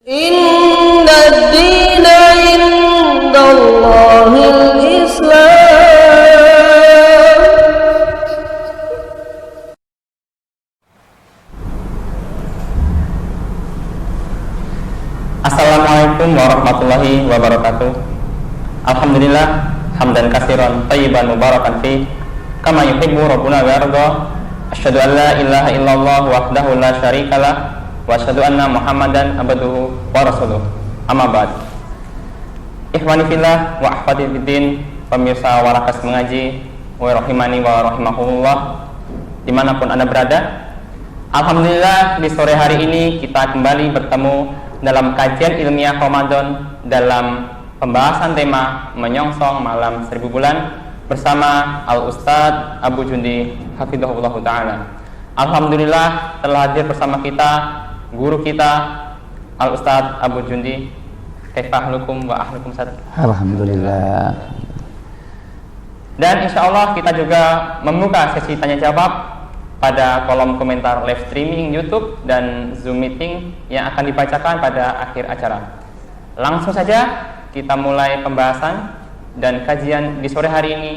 Inna ad-dina indallahil Islam. Assalamualaikum warahmatullahi wabarakatuh. Alhamdulillah hamdan katsiran thayyiban mubarakan fi kama yuhibbu rabbuna wa yarda. Asyhadu an la ilaha illallah wahdahu la syarikalah wa asyhadu anna Muhammadan abduhu wa rasuluh. Amma ba'd. Ikhwani fillah wa ahfadi fiddin, pemirsa Warakas Mengaji wa rahimani wa rahimakumullah dimanapun Anda berada. Alhamdulillah di sore hari ini kita kembali bertemu dalam kajian ilmiah Ramadan dalam pembahasan tema menyongsong malam 1000 bulan bersama Al-Ustadz Abu Jundi Hafidhahullah Ta'ala. Alhamdulillah telah hadir bersama kita guru kita Al-Ustadz Abu Jundi. Kaifahlukum wa ahlukum sad. Alhamdulillah. Dan insya Allah kita juga membuka sesi tanya jawab pada kolom komentar live streaming YouTube dan Zoom meeting yang akan dibacakan pada akhir acara. Langsung saja kita mulai pembahasan dan kajian di sore hari ini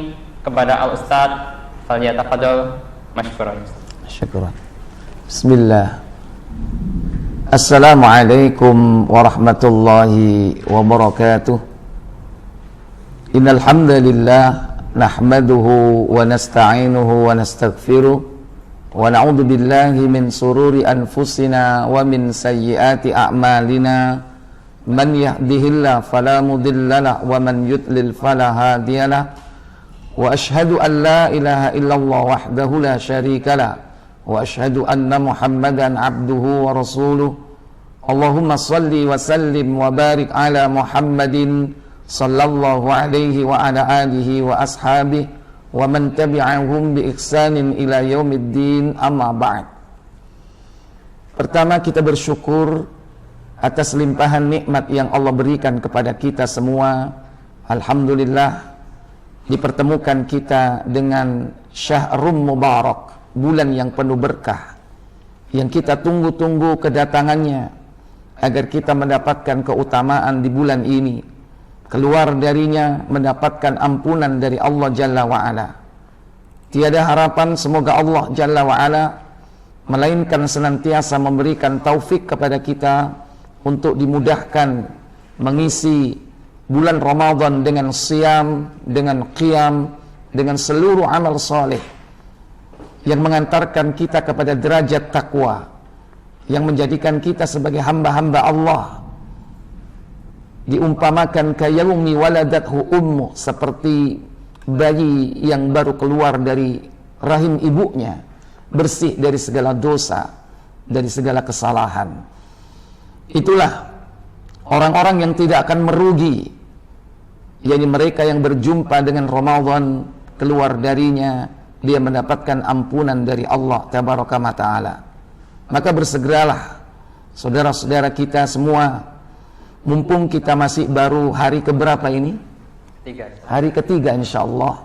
kepada Al-Ustadz. Falyatafadhal masykuran. Syukran. Bismillah. Assalamualaikum warahmatullahi wabarakatuh. Innal hamdalillah nahmaduhu wa nasta'inuhu wa nastaghfiruh wa na'udzu billahi min sururi anfusina wa min sayyiati a'malina. Man yahdihillahu fala mudilla lahu wa man yudlil fala hadiya lahu. Wa asyhadu an la ilaha illallah wahdahu la syarika lahu wa asyhadu anna Muhammadan abduhu wa rasuluh. Allahumma salli wa sallim wa barik ala Muhammadin sallallahu alaihi wa ala alihi wa ashabihi wa man tabi'ahum bi ihsanin ila yaumiddin, amma ba'd. Pertama, kita bersyukur atas limpahan nikmat yang Allah berikan kepada kita semua. Alhamdulillah dipertemukan kita dengan Syahrul Mubarak, bulan yang penuh berkah, yang kita tunggu-tunggu kedatangannya agar kita mendapatkan keutamaan di bulan ini, keluar darinya mendapatkan ampunan dari Allah Jalla wa'ala. Tiada harapan semoga Allah Jalla wa'ala melainkan senantiasa memberikan taufik kepada kita untuk dimudahkan mengisi bulan Ramadan dengan siyam, dengan qiyam, dengan seluruh amal saleh yang mengantarkan kita kepada derajat takwa, yang menjadikan kita sebagai hamba-hamba Allah. Diumpamakan kayaumi waladathu ummu, seperti bayi yang baru keluar dari rahim ibunya, bersih dari segala dosa, dari segala kesalahan. Itulah orang-orang yang tidak akan merugi, yakni mereka yang berjumpa dengan Ramadan, keluar darinya dia mendapatkan ampunan dari Allah Tabaraka wa Ta'ala. Maka bersegeralah saudara-saudara kita semua, mumpung kita masih baru hari keberapa ini? Hari ketiga, insyaallah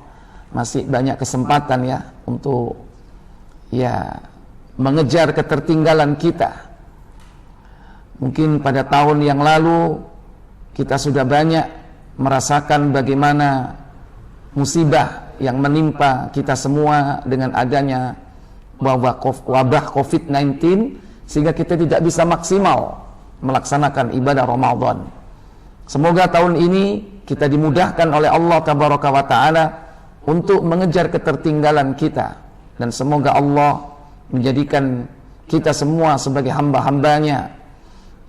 masih banyak kesempatan ya untuk mengejar ketertinggalan kita. Mungkin pada tahun yang lalu kita sudah banyak merasakan bagaimana musibah yang menimpa kita semua dengan adanya wabah COVID-19, sehingga kita tidak bisa maksimal melaksanakan ibadah Ramadan. Semoga tahun ini kita dimudahkan oleh Allah Tabaraka wa Ta'ala untuk mengejar ketertinggalan kita, dan semoga Allah menjadikan kita semua sebagai hamba-hambanya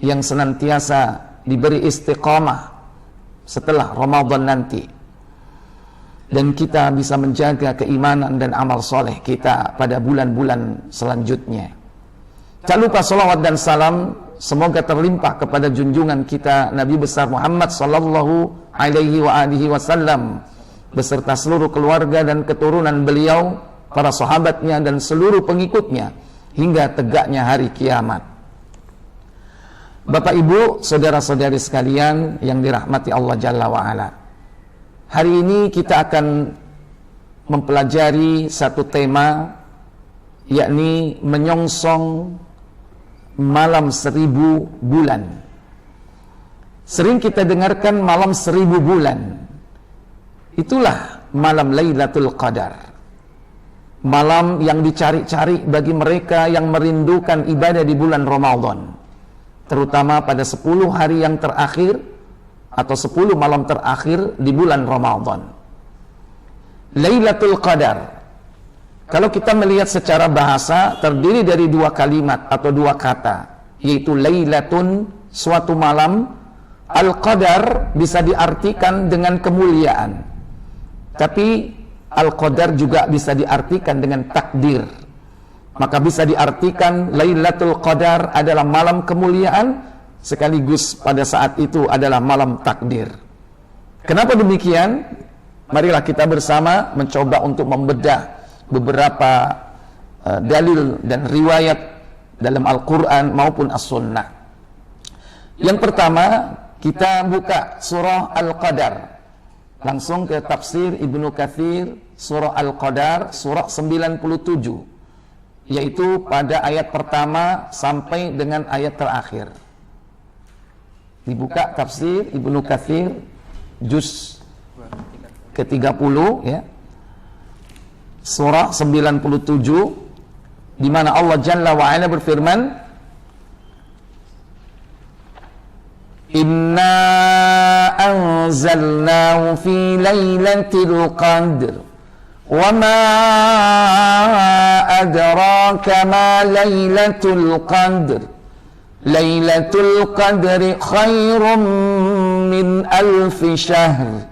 yang senantiasa diberi istiqamah setelah Ramadan nanti, dan kita bisa menjaga keimanan dan amal soleh kita pada bulan-bulan selanjutnya. Tak lupa salawat dan salam semoga terlimpah kepada junjungan kita Nabi besar Muhammad sallallahu alaihi wa alihi wasallam beserta seluruh keluarga dan keturunan beliau, para sahabatnya dan seluruh pengikutnya hingga tegaknya hari kiamat. Bapak Ibu, saudara-saudari sekalian yang dirahmati Allah Jalla wa'ala, hari ini kita akan mempelajari satu tema, yakni menyongsong malam 1000 bulan. Sering kita dengarkan malam 1000 bulan. Itulah malam Lailatul Qadar. Malam yang dicari-cari bagi mereka yang merindukan ibadah di bulan Ramadan. Terutama pada 10 hari yang terakhir atau 10 malam terakhir di bulan Ramadan. Lailatul Qadar, kalau kita melihat secara bahasa, terdiri dari 2 kalimat atau 2 kata, yaitu Lailatun, suatu malam. Al-Qadar bisa diartikan dengan kemuliaan, tapi Al-Qadar juga bisa diartikan dengan takdir. Maka bisa diartikan Lailatul Qadar adalah malam kemuliaan, sekaligus pada saat itu adalah malam takdir. Kenapa demikian? Marilah kita bersama mencoba untuk membedah beberapa dalil dan riwayat dalam Al-Quran maupun As-Sunnah. Yang pertama, kita buka surah Al-Qadar. Langsung ke tafsir Ibnu Katsir, surah Al-Qadar, surah 97, yaitu pada ayat pertama sampai dengan ayat terakhir. Dibuka tafsir Ibnu Katsir juz ke-30 ya. Surah 97, di mana Allah Jalla wa Ala berfirman, Inna anzalnahu fi lailatul qadr wa ma adraka ma lailatul qadr lailatul qadri khairum min alfi syahr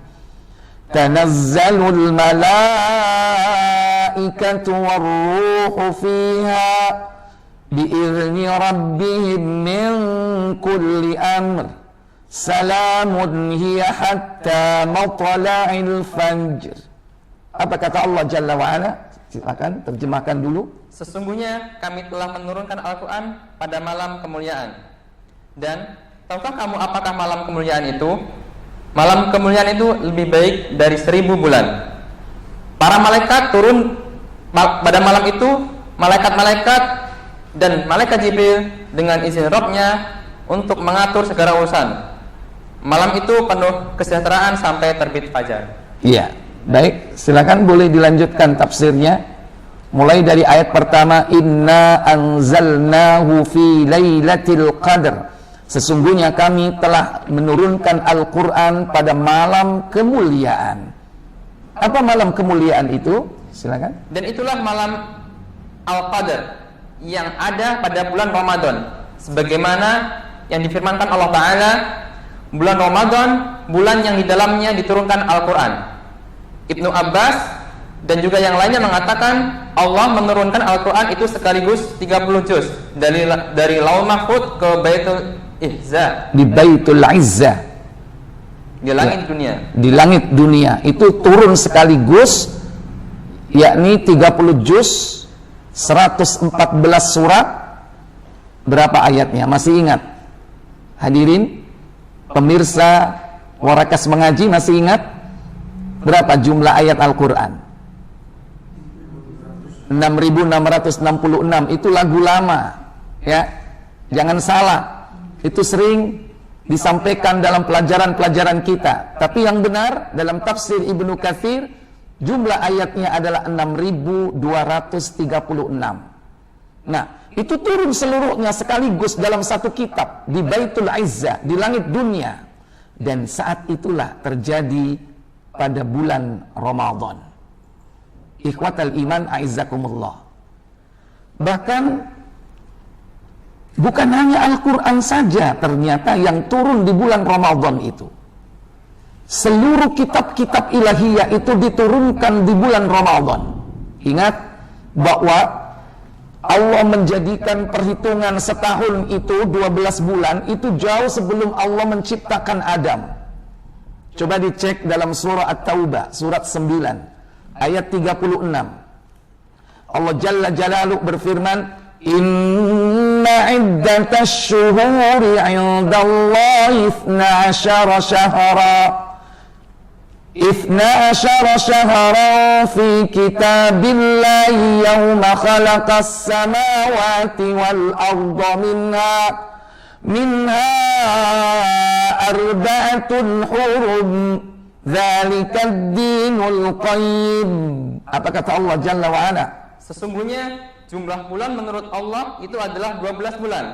tanazzalul malaikatu warruhu fiha bi'izni rabbihim min kulli amr salamun hiya hatta matla'il fajr. Apa kata Allah Jalla wa'ala? Silakan terjemahkan dulu. Sesungguhnya kami telah menurunkan Al-Quran pada malam kemuliaan. Dan tahukah kamu apakah malam kemuliaan itu? Malam kemuliaan itu lebih baik dari 1000 bulan. Para malaikat turun pada malam itu, malaikat-malaikat dan malaikat Jibril dengan izin Rabb-nya untuk mengatur segala urusan. Malam itu penuh kesejahteraan sampai terbit fajar. Iya, baik, silakan boleh dilanjutkan tafsirnya. Mulai dari ayat pertama, Inna anzalnahu fi lailatul qadr. Sesungguhnya kami telah menurunkan Al-Quran pada malam kemuliaan. Apa malam kemuliaan itu? Silakan. Dan itulah malam Al-Qadr yang ada pada bulan Ramadan, sebagaimana yang difirmankan Allah Ta'ala, bulan Ramadan, bulan yang di dalamnya diturunkan Al-Quran. Ibnu Abbas dan juga yang lainnya mengatakan Allah menurunkan Al-Quran itu sekaligus 30 juz dari Lauh Mahfuz ke Baitul Izza, di Baitul Izza, di langit dunia. Di langit dunia itu turun sekaligus, yakni 30 juz, 114 surat. Berapa ayatnya? Masih ingat? Hadirin pemirsa Warakas Mengaji, masih ingat berapa jumlah ayat Al-Quran? 6.666. Itu lagu lama ya, jangan salah, itu sering disampaikan dalam pelajaran-pelajaran kita. Tapi yang benar dalam tafsir Ibnu Katsir, jumlah ayatnya adalah 6.236. Nah, itu turun seluruhnya sekaligus dalam satu kitab di Baitul Izza, di langit dunia. Dan saat itulah terjadi pada bulan Ramadan. Ikhwatal iman a'izzakumullah. Bahkan bukan hanya Al-Quran saja ternyata yang turun di bulan Ramadan itu. Seluruh kitab-kitab ilahiyah itu diturunkan di bulan Ramadan. Ingat bahwa Allah menjadikan perhitungan setahun itu 12 bulan itu jauh sebelum Allah menciptakan Adam. Coba dicek dalam surah At-Taubah, surat 9, ayat 36. Allah Jalla Jalaluhu berfirman, Inna iddatash syuhuri 'indallahi 12 syahra 12 syahran fi kitabillahi yawma khalaqas samawati wal arda minha arba'atun hurum dzalika ad-dinul qayyim. Apa kata Allah Jalla wa Ala? Sesungguhnya jumlah bulan menurut Allah itu adalah 12 bulan,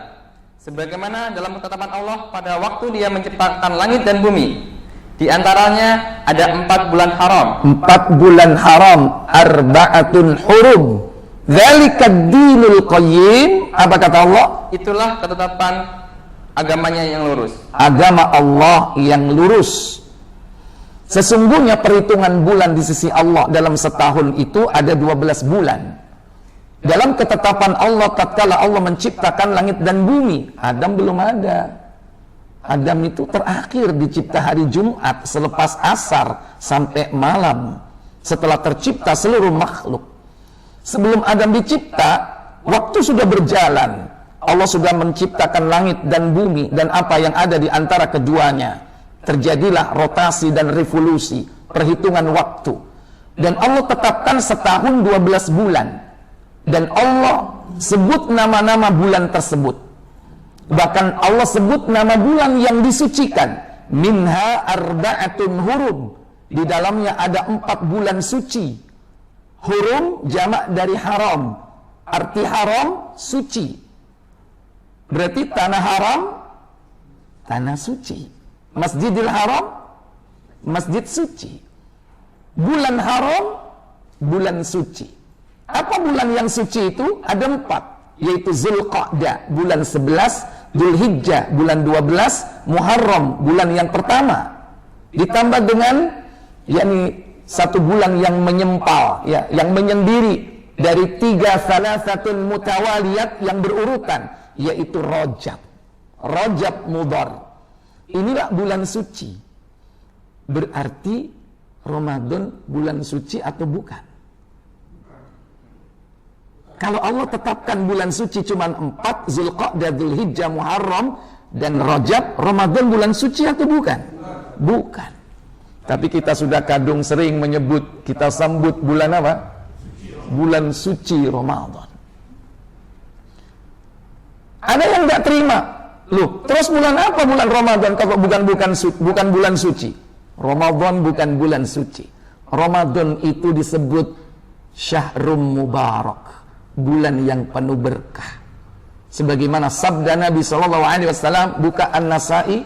sebagaimana dalam ketetapan Allah pada waktu Dia menciptakan langit dan bumi. Di antaranya ada 4 bulan haram. 4 bulan haram, arba'atun hurum dzalika ad-dinul qayyim. Apa kata Allah? Itulah ketetapan agamanya yang lurus. Agama Allah yang lurus. Sesungguhnya perhitungan bulan di sisi Allah dalam setahun itu ada 12 bulan. Dalam ketetapan Allah tatkala Allah menciptakan langit dan bumi, Adam belum ada. Adam itu terakhir dicipta hari Jumat selepas asar sampai malam, setelah tercipta seluruh makhluk. Sebelum Adam dicipta, waktu sudah berjalan. Allah sudah menciptakan langit dan bumi dan apa yang ada di antara keduanya. Terjadilah rotasi dan revolusi, perhitungan waktu. Dan Allah tetapkan setahun 12 bulan. Dan Allah sebut nama-nama bulan tersebut. Bahkan Allah sebut nama bulan yang disucikan. Minha arba'atun hurum. Di dalamnya ada 4 bulan suci. Hurum jamak dari haram. Arti haram, suci. Berarti tanah haram, tanah suci. Masjidil Haram, masjid suci. Bulan haram, bulan suci. Apa bulan yang suci itu? Ada 4, yaitu Zulqa'dah, bulan 11, Dzulhijjah, bulan 12, Muharram, bulan yang pertama. Ditambah dengan yakni 1 bulan yang menyempal, ya, yang menyendiri dari 3 salasatun mutawaliyat yang berurutan, yaitu Rajab. Rajab Mudhar. Inilah bulan suci. Berarti Ramadan bulan suci atau bukan? Kalau Allah tetapkan bulan suci cuma 4, Zulqa'dah, Dzulhijjah, Muharram dan Rajab, Ramadan bulan suci atau bukan? Bukan. Tapi kita sudah kadung sering menyebut, kita sambut bulan apa? Bulan suci Ramadan. Ada yang tidak terima. Loh, terus bulan apa bulan Ramadan kalau bukan bulan suci? Ramadan bukan bulan suci. Ramadan itu disebut Syahrum Mubarak, bulan yang penuh berkah. Sebagaimana sabda Nabi SAW, buka An-Nasai,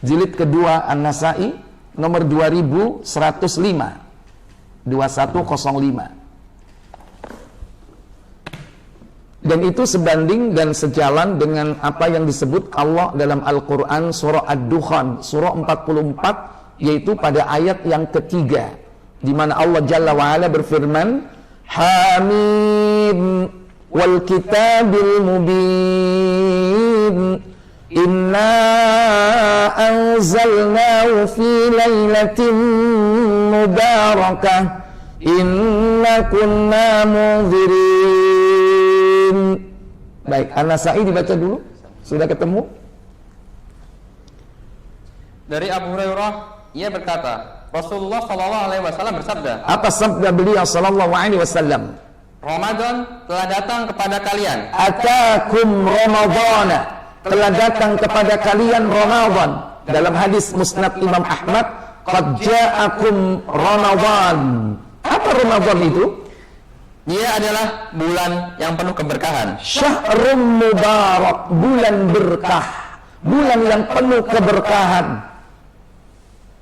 jilid kedua An-Nasai, nomor 2105, 2105. Dan itu sebanding dan sejalan dengan apa yang disebut Allah dalam Al-Quran surah Ad-Dukhan, surah 44, yaitu pada ayat yang ketiga, di mana Allah Jalla wa'ala berfirman, Hamim wal kitabil mubin, inna anzalnahu fi laylatin mubarakah, inna kunna munzirin. Baik, An-Nasai dibaca dulu. Sudah ketemu? Dari Abu Hurairah, ia berkata, Rasulullah SAW bersabda. Apa sabda beliau SAW? Ramadan telah datang kepada kalian. Atakum Ramadana, telah datang kepada kalian Ramadan. Dalam hadis Musnad Imam Ahmad, qad ja'akum Ramadan. Apa Ramadan itu? Dia adalah bulan yang penuh keberkahan. Syahrul Mubarak, bulan berkah, bulan yang penuh keberkahan.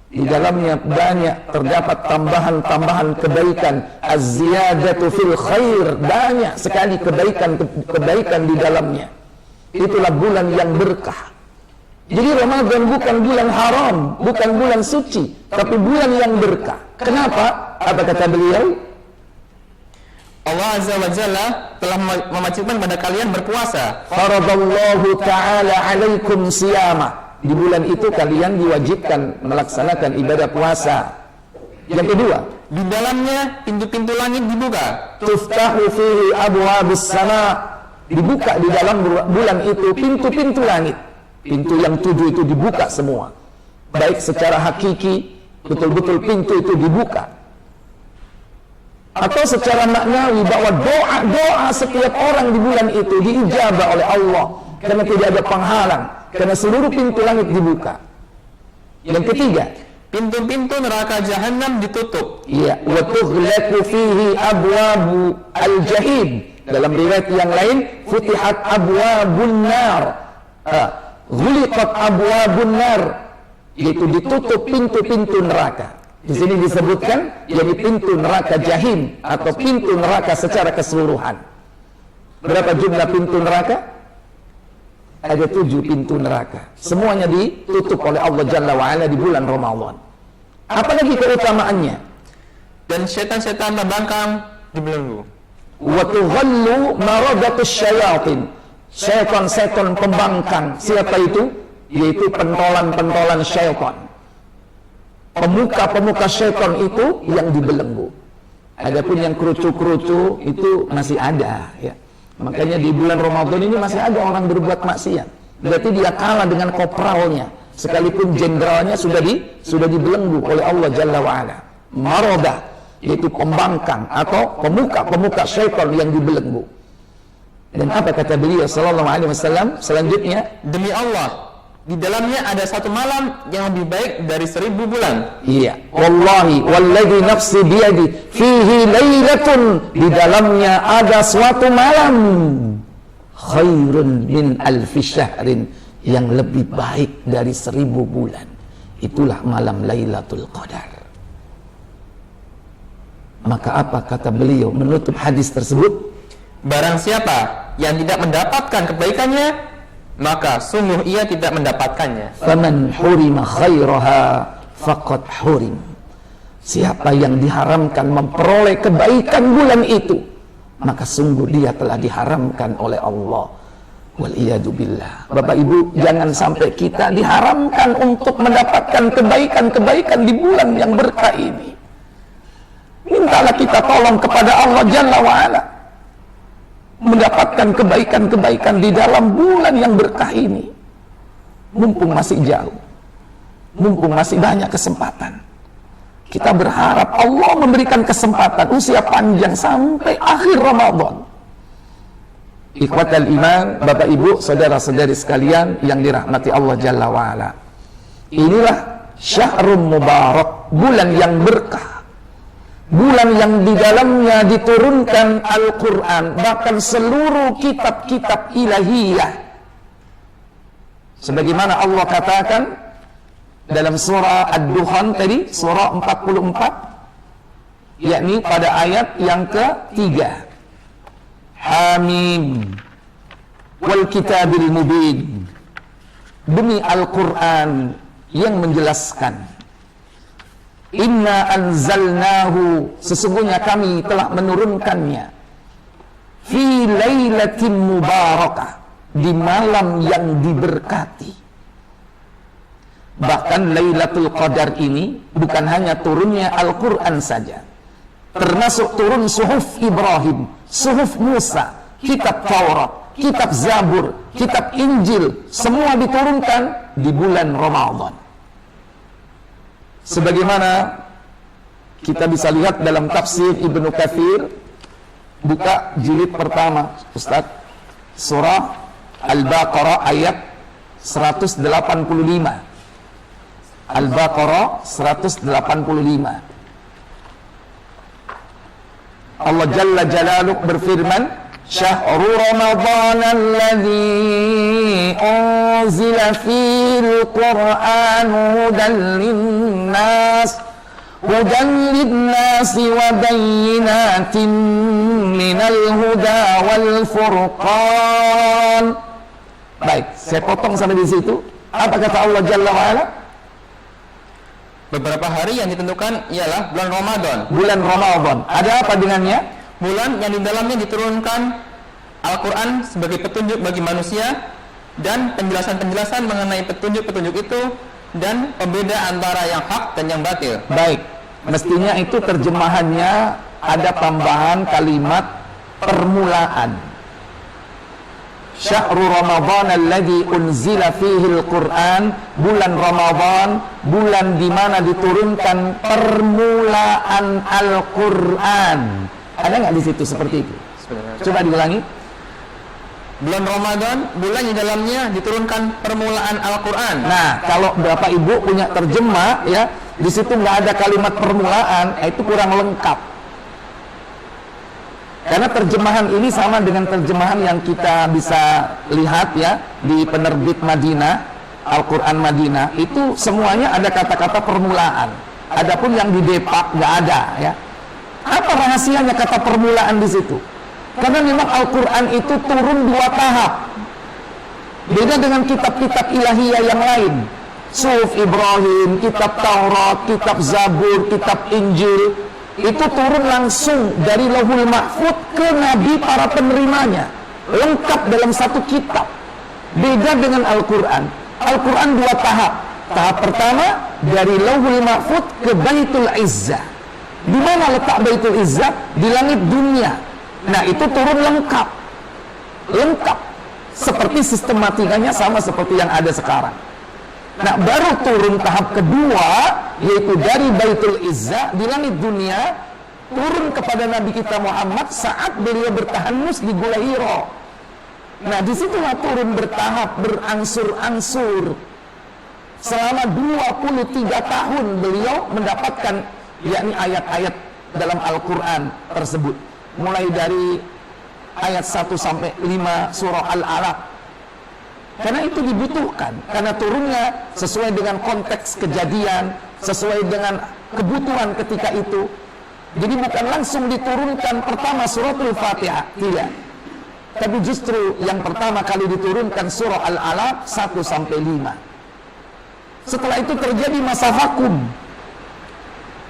Di dalamnya banyak terdapat tambahan-tambahan kebaikan. Az-ziyadatu fil khair, banyak sekali kebaikan di dalamnya. Itulah bulan yang berkah. Jadi Ramadan bukan bulan haram, bukan bulan suci, tapi bulan yang berkah. Kenapa? Apa kata beliau? Allah Azza wa Jalla telah mewajibkan pada kalian berpuasa. Faradallahu ta'ala alaikum siyama. Di bulan itu kalian diwajibkan melaksanakan ibadah puasa. Yang kedua, di dalamnya pintu-pintu langit dibuka. Tuftahu fihi abwabus sama. Dibuka di dalam bulan itu pintu-pintu langit. Pintu yang 7 itu dibuka semua. Baik secara hakiki, betul-betul pintu itu dibuka. Atau secara maknawi bahwa doa-doa setiap orang di bulan itu diijabah oleh Allah, karena tidak ada penghalang, karena seluruh pintu langit dibuka. Yang ketiga, pintu-pintu neraka jahanam ditutup. iya, wa tughlaqu fihi abwabu al-jahim. Dalam riwayat yang lain, futihat abwabun nar. Ghuliqat abwabun nar, yaitu ditutup pintu-pintu neraka. Di sini disebutkan yakni pintu neraka jahim atau pintu neraka secara keseluruhan. Berapa jumlah pintu neraka? Ada 7 pintu neraka. Semuanya ditutup oleh Allah Jalla wa'ala di bulan Ramadan. Apalagi keutamaannya? Dan setan-setan membangkang dibelenggu. Wa tughallu maradatus syayatin. Setan-setan pembangkang. Siapa itu? Yaitu pentolan-pentolan syaitan. Pemuka-pemuka syaitan itu yang dibelenggu. Adapun yang kerucu-kerucu itu masih ada, ya. Makanya di bulan Ramadan ini masih ada orang berbuat maksiat. Berarti dia kalah dengan kopralnya, sekalipun jenderalnya sudah dibelenggu oleh Allah Jalla wa'ala. Marodah, yaitu pembangkang atau pemuka-pemuka syaitan yang dibelenggu. Dan apa kata beliau sallallahu alaihi wasallam selanjutnya? Demi Allah, di dalamnya ada satu malam yang lebih baik dari 1000 bulan. Iya, wallahi walladzi nafsi biyadi fihi lailatun, di dalamnya ada suatu malam khairun min alfi syahrin, yang lebih baik dari 1000 bulan. Itulah malam Lailatul Qadar. Maka apa kata beliau menutup hadis tersebut? Barang siapa yang tidak mendapatkan kebaikannya, maka sungguh ia tidak mendapatkannya. Faman hurima khairaha faqad hurim. Siapa yang diharamkan memperoleh kebaikan bulan itu, maka sungguh dia telah diharamkan oleh Allah. Waliyadu billah. Bapak Ibu, jangan sampai kita diharamkan untuk mendapatkan kebaikan-kebaikan di bulan yang berkah ini. Mintalah kita tolong kepada Allah Jalla wa'ala mendapatkan kebaikan-kebaikan di dalam bulan yang berkah ini. Mumpung masih jauh, mumpung masih banyak kesempatan, kita berharap Allah memberikan kesempatan usia panjang sampai akhir Ramadan. Ikhwatal iman, Bapak Ibu, saudara-saudari sekalian yang dirahmati Allah Jalla wa'ala, inilah Syahrul Mubarak, bulan yang berkah, bulan yang di dalamnya diturunkan Al-Quran, bahkan seluruh kitab-kitab ilahiyah. Sebagaimana Allah katakan dalam surah Ad-Dukhan tadi, surah 44, yakni pada ayat yang ke-3. Hamim wal kitabil mubin, demi Al-Quran yang menjelaskan. Inna anzalnahu, sesungguhnya kami telah menurunkannya, fi lailatin mubarakah, di malam yang diberkati. Bahkan Lailatul Qadar ini bukan hanya turunnya Al-Quran saja, termasuk turun suhuf Ibrahim, suhuf Musa, kitab Taurat, kitab Zabur, kitab Injil, semua diturunkan di bulan Ramadan. Sebagaimana kita bisa lihat dalam tafsir Ibnu Katsir, buka jilid pertama, Ustaz, surah Al-Baqarah ayat 185. Al-Baqarah 185. Allah Jalla Jalaluhu berfirman, Syahru Ramadan alladhi unzila fil Qur'an hudan linnas wa bayyinatin minal huda wal furqan. Baik, saya potong sampai di situ. Apa kata Allah Jalla wa'ala? Beberapa hari yang ditentukan ialah bulan Ramadan. Bulan Ramadan. Ada apa dengannya? Bulan yang di dalamnya diturunkan Al-Quran sebagai petunjuk bagi manusia, dan penjelasan-penjelasan mengenai petunjuk-petunjuk itu, dan pembeda antara yang hak dan yang batil. Baik, mestinya itu terjemahannya ada tambahan kalimat permulaan. Syahrul Ramadan alladzi unzila fihi al-Qur'an, bulan Ramadan, bulan di mana diturunkan permulaan Al-Qur'an. Ada nggak di situ seperti itu? Coba diulangi. bulan Ramadan, bulan di dalamnya diturunkan permulaan Al-Quran. Nah, kalau Bapak Ibu punya terjemah, ya, di situ nggak ada kalimat permulaan, itu kurang lengkap. Karena terjemahan ini sama dengan terjemahan yang kita bisa lihat ya di penerbit Madinah, Al-Quran Madinah, itu semuanya ada kata-kata permulaan. Adapun yang di Depak nggak ada ya. Apa rahasianya kata permulaan di situ? Karena memang Al-Quran itu turun 2 tahap. Beda dengan kitab-kitab ilahiyah yang lain. Suhuf Ibrahim, kitab Taurat, kitab Zabur, kitab Injil, itu turun langsung dari Lauhul Mahfuz ke Nabi para penerimanya, lengkap dalam satu kitab. Beda dengan Al-Quran. Al-Quran 2 tahap. Tahap pertama dari Lauhul Mahfuz ke Baitul Izzah. Di mana letak Baitul Izzah? Di langit dunia. Nah, itu turun lengkap. Lengkap. Seperti sistematikanya sama seperti yang ada sekarang. Nah, baru turun tahap kedua, yaitu dari Baitul Izzah di langit dunia, turun kepada Nabi kita Muhammad saat beliau bertahanus di Gua Hira. Nah, disitulah turun bertahap, berangsur-angsur. Selama 23 tahun beliau mendapatkan, yakni ayat-ayat dalam Al-Quran tersebut. Mulai dari ayat 1 sampai 5 surah Al-Alaq. Karena itu dibutuhkan, karena turunnya sesuai dengan konteks kejadian, sesuai dengan kebutuhan ketika itu. Jadi bukan langsung diturunkan pertama suratul Fatihah, tidak. Tapi justru yang pertama kali diturunkan surah Al-Alaq 1 sampai 5. Setelah itu terjadi masa vakum.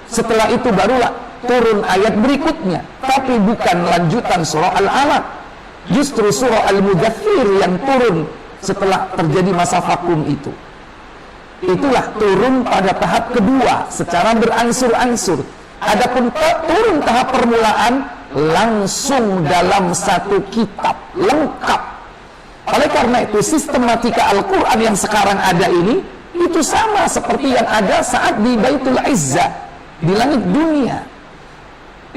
Setelah itu barulah turun ayat berikutnya, tapi bukan lanjutan surah Al-Alaq. Justru surah Al-Mudaththir yang turun setelah terjadi masa vakum itu. Itulah turun pada tahap kedua secara berangsur-angsur. Adapun turun tahap permulaan langsung dalam satu kitab lengkap. Oleh karena itu sistematika Al-Quran yang sekarang ada ini itu sama seperti yang ada saat di Baitul Izzah, di langit dunia.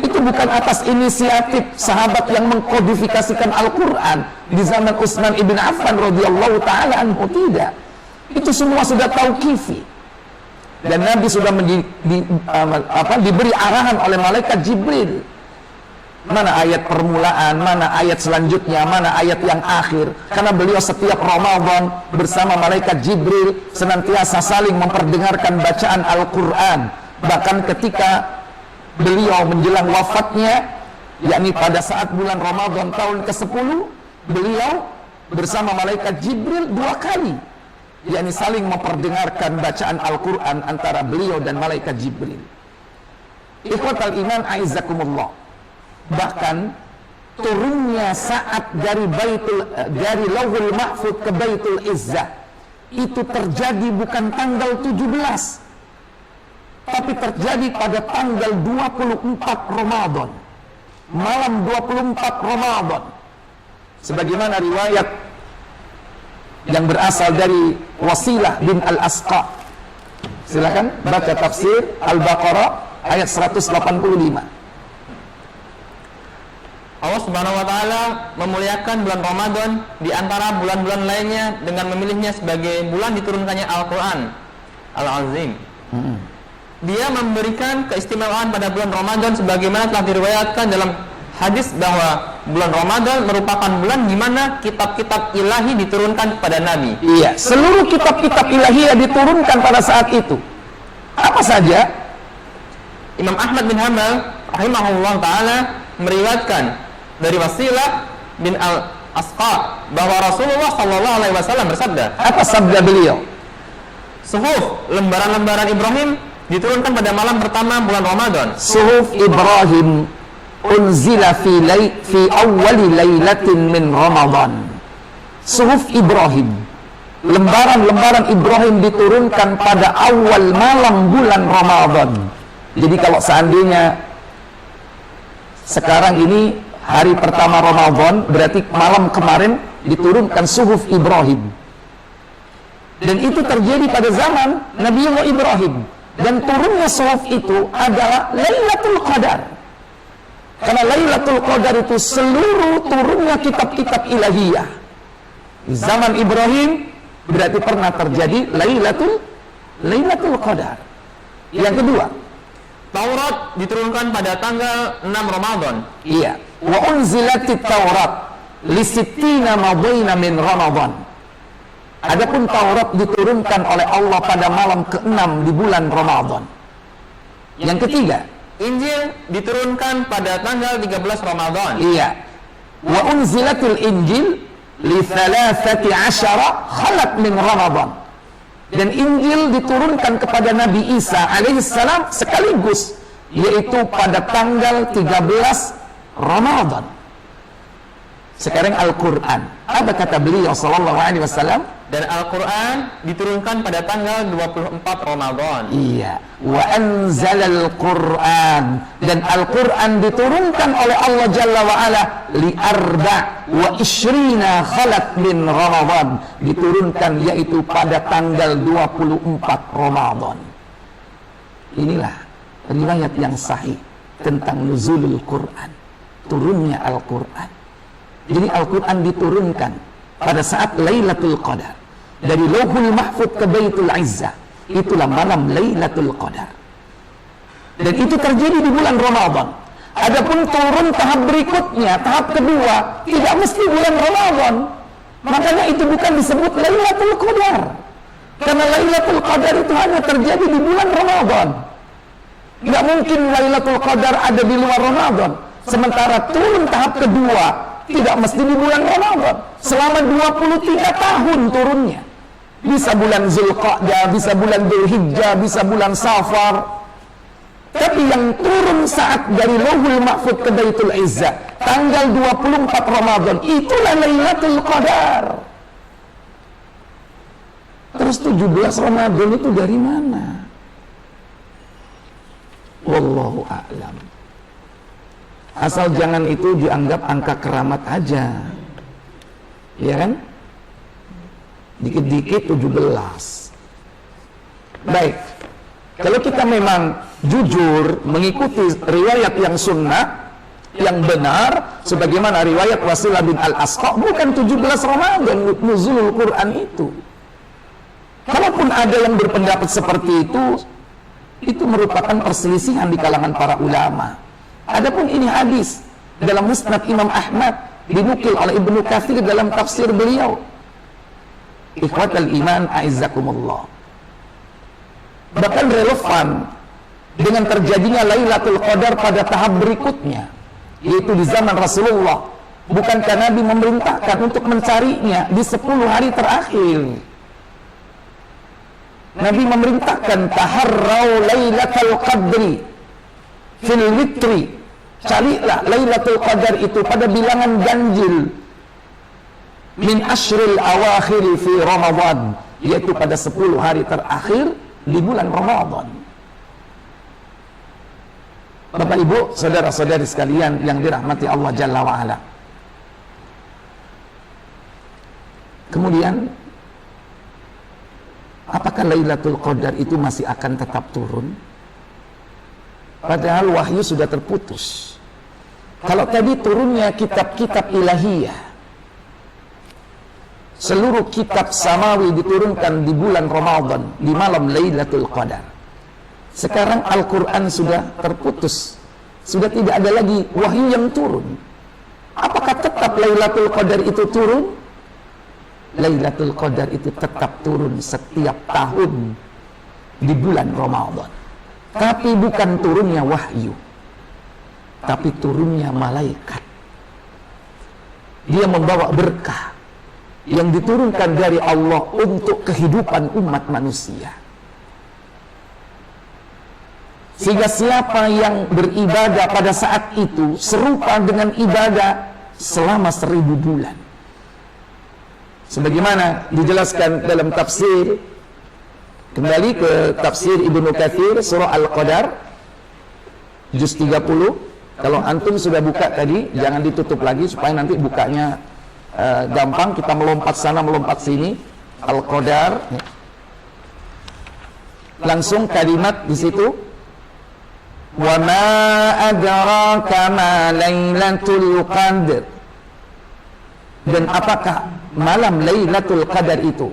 Itu bukan atas inisiatif sahabat yang mengkodifikasikan Al-Quran di zaman Utsman ibn Affan radhiyallahu ta'ala anhu, tidak. Itu semua sudah tauqifi. Dan Nabi sudah diberi arahan oleh malaikat Jibril. Mana ayat permulaan, mana ayat selanjutnya, mana ayat yang akhir. Karena beliau setiap Ramadan bersama malaikat Jibril senantiasa saling memperdengarkan bacaan Al-Quran. Bahkan ketika beliau menjelang wafatnya, yakni pada saat bulan Ramadan tahun ke-10, beliau bersama malaikat Jibril 2 kali, yakni saling memperdengarkan bacaan Al-Quran antara beliau dan malaikat Jibril. Ikhwatal iman a'izzakumullah. Bahkan turunnya saat dari Lauhul Mahfuz ke Baitul Izzah itu terjadi bukan tanggal 17, tapi terjadi pada tanggal 24 Ramadan, malam 24 Ramadan, sebagaimana riwayat yang berasal dari Wasilah bin Al-Asqa. Silakan baca tafsir Al-Baqarah ayat 185. Allah Subhanahu wa taala memuliakan bulan Ramadan di antara bulan-bulan lainnya dengan memilihnya sebagai bulan diturunkannya Al-Quran Al-Azim. Dia memberikan keistimewaan pada bulan Ramadan sebagaimana telah diriwayatkan dalam hadis bahwa bulan Ramadan merupakan bulan di mana kitab-kitab ilahi diturunkan kepada Nabi. Iya, seluruh kitab-kitab ilahi diturunkan pada saat itu. Apa saja? Imam Ahmad bin Hanbal rahimahullah taala meriwayatkan dari Wasilah bin Al-Asqa bahwa Rasulullah sallallahu alaihi wasallam bersabda. Apa sabda beliau? Suhuf, lembaran-lembaran Ibrahim diturunkan pada malam pertama bulan Ramadan. Suhuf Ibrahim unzila fi awwali lailatin min Ramadan. Suhuf Ibrahim, lembaran-lembaran Ibrahim diturunkan pada awal malam bulan Ramadan. Jadi kalau seandainya sekarang ini hari pertama Ramadan, berarti malam kemarin diturunkan suhuf Ibrahim. Dan itu terjadi pada zaman Nabiullah Ibrahim. Dan turunnya suhuf itu adalah Lailatul Qadar. Karena Lailatul Qadar itu seluruh turunnya kitab-kitab ilahiyah. Di zaman Ibrahim berarti pernah terjadi Lailatul Qadar. Yang kedua, Taurat diturunkan pada tanggal 6 Ramadan. iya, wa unzilatit Taurat li sittina madina min Ramadan. Adapun Taurat diturunkan oleh Allah pada malam ke-6 di bulan Ramadan. Yang ketiga, Injil diturunkan pada tanggal 13 Ramadan. iya, wa unzilatil Injil li 13 khalat min Ramadan. Dan Injil diturunkan kepada Nabi Isa alaihissalam sekaligus, yaitu pada tanggal 13 Ramadan. Sekarang Al-Quran, apa kata beliau sallallahu alaihi wasallam? Dan Al-Quran diturunkan pada tanggal 24 Ramadan. Iya, wa anzalal Quran, dan Al-Quran diturunkan oleh Allah Jalla wa Ala li arba' wa ishrina khalat min Ramadan, diturunkan yaitu pada tanggal 24 Ramadan. Inilah riwayat yang sahih tentang nuzulul Quran, turunnya Al-Quran. Jadi Al-Quran diturunkan pada saat Lailatul Qadar. Dari Lauhul Mahfuz ke Baitul Izzah, itulah malam Lailatul Qadar. Dan itu terjadi di bulan Ramadan. Adapun turun tahap berikutnya, tahap kedua, tidak mesti bulan Ramadan. Makanya itu bukan disebut Lailatul Qadar. Karena Lailatul Qadar itu hanya terjadi di bulan Ramadan. Tidak mungkin Lailatul Qadar ada di luar Ramadan. Sementara turun tahap kedua tidak mesti di bulan Ramadan. Selama 23 tahun turunnya. Bisa bulan Zulqa'dah, bisa bulan Dzulhijjah, bisa bulan Safar. Tapi yang turun saat dari Lauhul Mahfuz ke Baitul Izzah, tanggal 24 Ramadan, itulah Lailatul Qadar. Terus 17 Ramadan itu dari mana? Wallahu a'lam. Asal jangan itu dianggap angka keramat aja, ya kan? Dikit-dikit 17. Baik, kalau kita memang jujur mengikuti riwayat yang sunnah, yang benar, sebagaimana riwayat Wasilah bin Al-Asqa, bukan 17 Ramadan nuzulul Quran itu. Kalaupun ada yang berpendapat seperti itu merupakan perselisihan di kalangan para ulama. Adapun ini hadis dalam Musnad Imam Ahmad, dinukil oleh Ibnu Katsir dalam tafsir beliau. Ikhwatal iman a'izzakumullah. Bahkan relevan dengan terjadinya Lailatul Qadar pada tahap berikutnya, yaitu di zaman Rasulullah. Bukankah Nabi memerintahkan untuk mencarinya di 10 hari terakhir? Nabi memerintahkan taharrau Lailatul Qadri fil witri, carilah Lailatul Qadar itu pada bilangan ganjil min ashril awakhir fi Ramadan, yaitu pada 10 hari terakhir di bulan Ramadan. Bapak Ibu, saudara-saudari sekalian yang dirahmati Allah Jalla wa Ala. Kemudian, apakah Lailatul Qadar itu masih akan tetap turun? Padahal wahyu sudah terputus. Kalau tadi turunnya kitab-kitab ilahiyah, seluruh kitab samawi diturunkan di bulan Ramadan, di malam Lailatul Qadar. Sekarang Al-Quran sudah terputus, sudah tidak ada lagi wahyu yang turun. Apakah tetap Lailatul Qadar itu turun? Lailatul Qadar itu tetap turun setiap tahun di bulan Ramadan. Tapi bukan turunnya wahyu, tapi turunnya malaikat. Dia membawa berkah yang diturunkan dari Allah untuk kehidupan umat manusia. Sehingga siapa yang beribadah pada saat itu serupa dengan ibadah selama 1000 bulan. Sebagaimana dijelaskan dalam tafsir, kembali ke tafsir Ibnu Katsir surah Al-Qadar juz 30. Kalau antum sudah buka tadi, jangan ditutup lagi supaya nanti bukanya gampang, kita melompat sana melompat sini. Al-Qadar, langsung kalimat di situ Wa ma adraka ma Lailatul Qadar. Dan apakah malam Lailatul Qadar itu?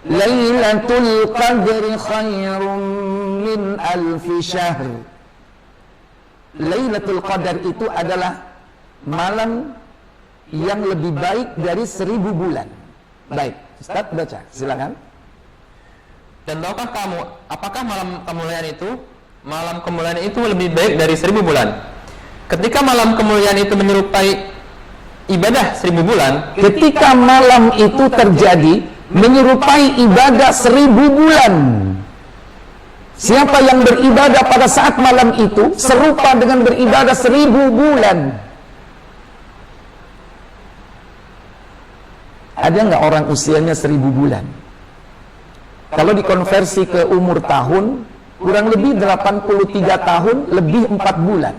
Lailatul Qadri khairum min alfi syahr. Lailatul Qadar itu adalah malam yang lebih baik dari 1000 bulan. Baik, Ustaz baca, silakan. Dan tahukah kamu, apakah malam kemuliaan itu lebih baik dari 1000 bulan? Ketika malam kemuliaan itu menyerupai ibadah 1000 bulan, ketika malam itu terjadi menyerupai ibadah 1000 bulan. Siapa yang beribadah pada saat malam itu serupa dengan beribadah 1000 bulan. Ada nggak orang usianya 1000 bulan? Kalau dikonversi ke umur tahun, kurang lebih 83 tahun, lebih 4 bulan.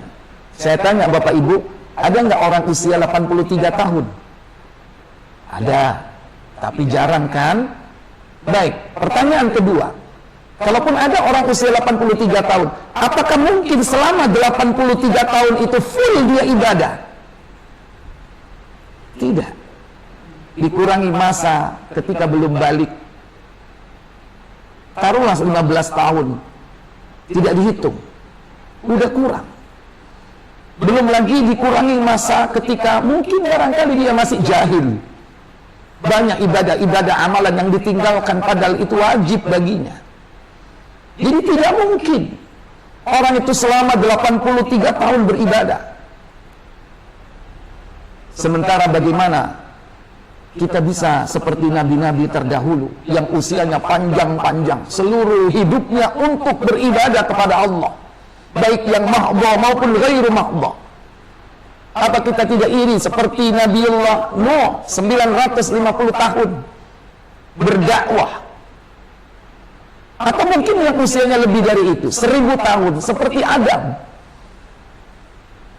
Saya tanya Bapak Ibu, ada nggak orang usia 83 tahun? Ada, tapi jarang kan? Baik, pertanyaan kedua. Kalaupun ada orang usia 83 tahun, apakah mungkin selama 83 tahun itu full dia ibadah? Tidak. Dikurangi masa ketika belum balik. Taruhlah 15 tahun. Tidak dihitung. Udah kurang. Belum lagi dikurangi masa ketika mungkin barangkali dia masih jahil. Banyak ibadah-ibadah amalan yang ditinggalkan padahal itu wajib baginya. Jadi tidak mungkin orang itu selama 83 tahun beribadah. Sementara bagaimana kita bisa seperti nabi-nabi terdahulu yang usianya panjang-panjang, seluruh hidupnya untuk beribadah kepada Allah, baik yang mahdha maupun ghairu mahdha. Apa kita tidak iri seperti Nabiullah Nuh 950 tahun berdakwah? Atau mungkin yang usianya lebih dari itu 1000 tahun seperti Adam.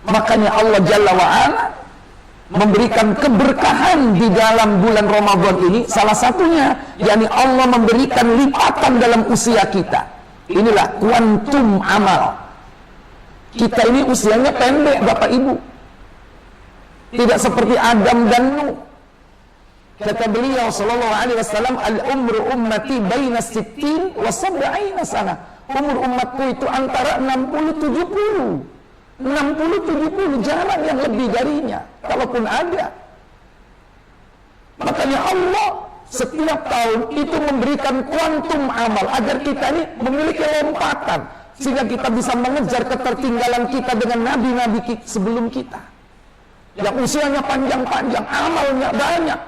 Makanya Allah Jalla wa'ala memberikan keberkahan di dalam bulan Ramadan ini. Salah satunya yakni Allah memberikan lipatan dalam usia kita. Inilah kuantum amal. Kita ini usianya pendek Bapak Ibu, tidak seperti Adam dan Nuh. Kata beliau sallallahu alaihi wasallam, al-umru ummati baina 60 wa 70 sana. Umur umatku itu antara 60-70. 60-70, jarang yang lebih darinya, kalaupun ada. Makanya Allah setiap tahun itu memberikan kuantum amal agar kita ini memiliki lompatan, sehingga kita bisa mengejar ketertinggalan kita dengan nabi-nabi sebelum kita yang usianya panjang-panjang, amalnya banyak.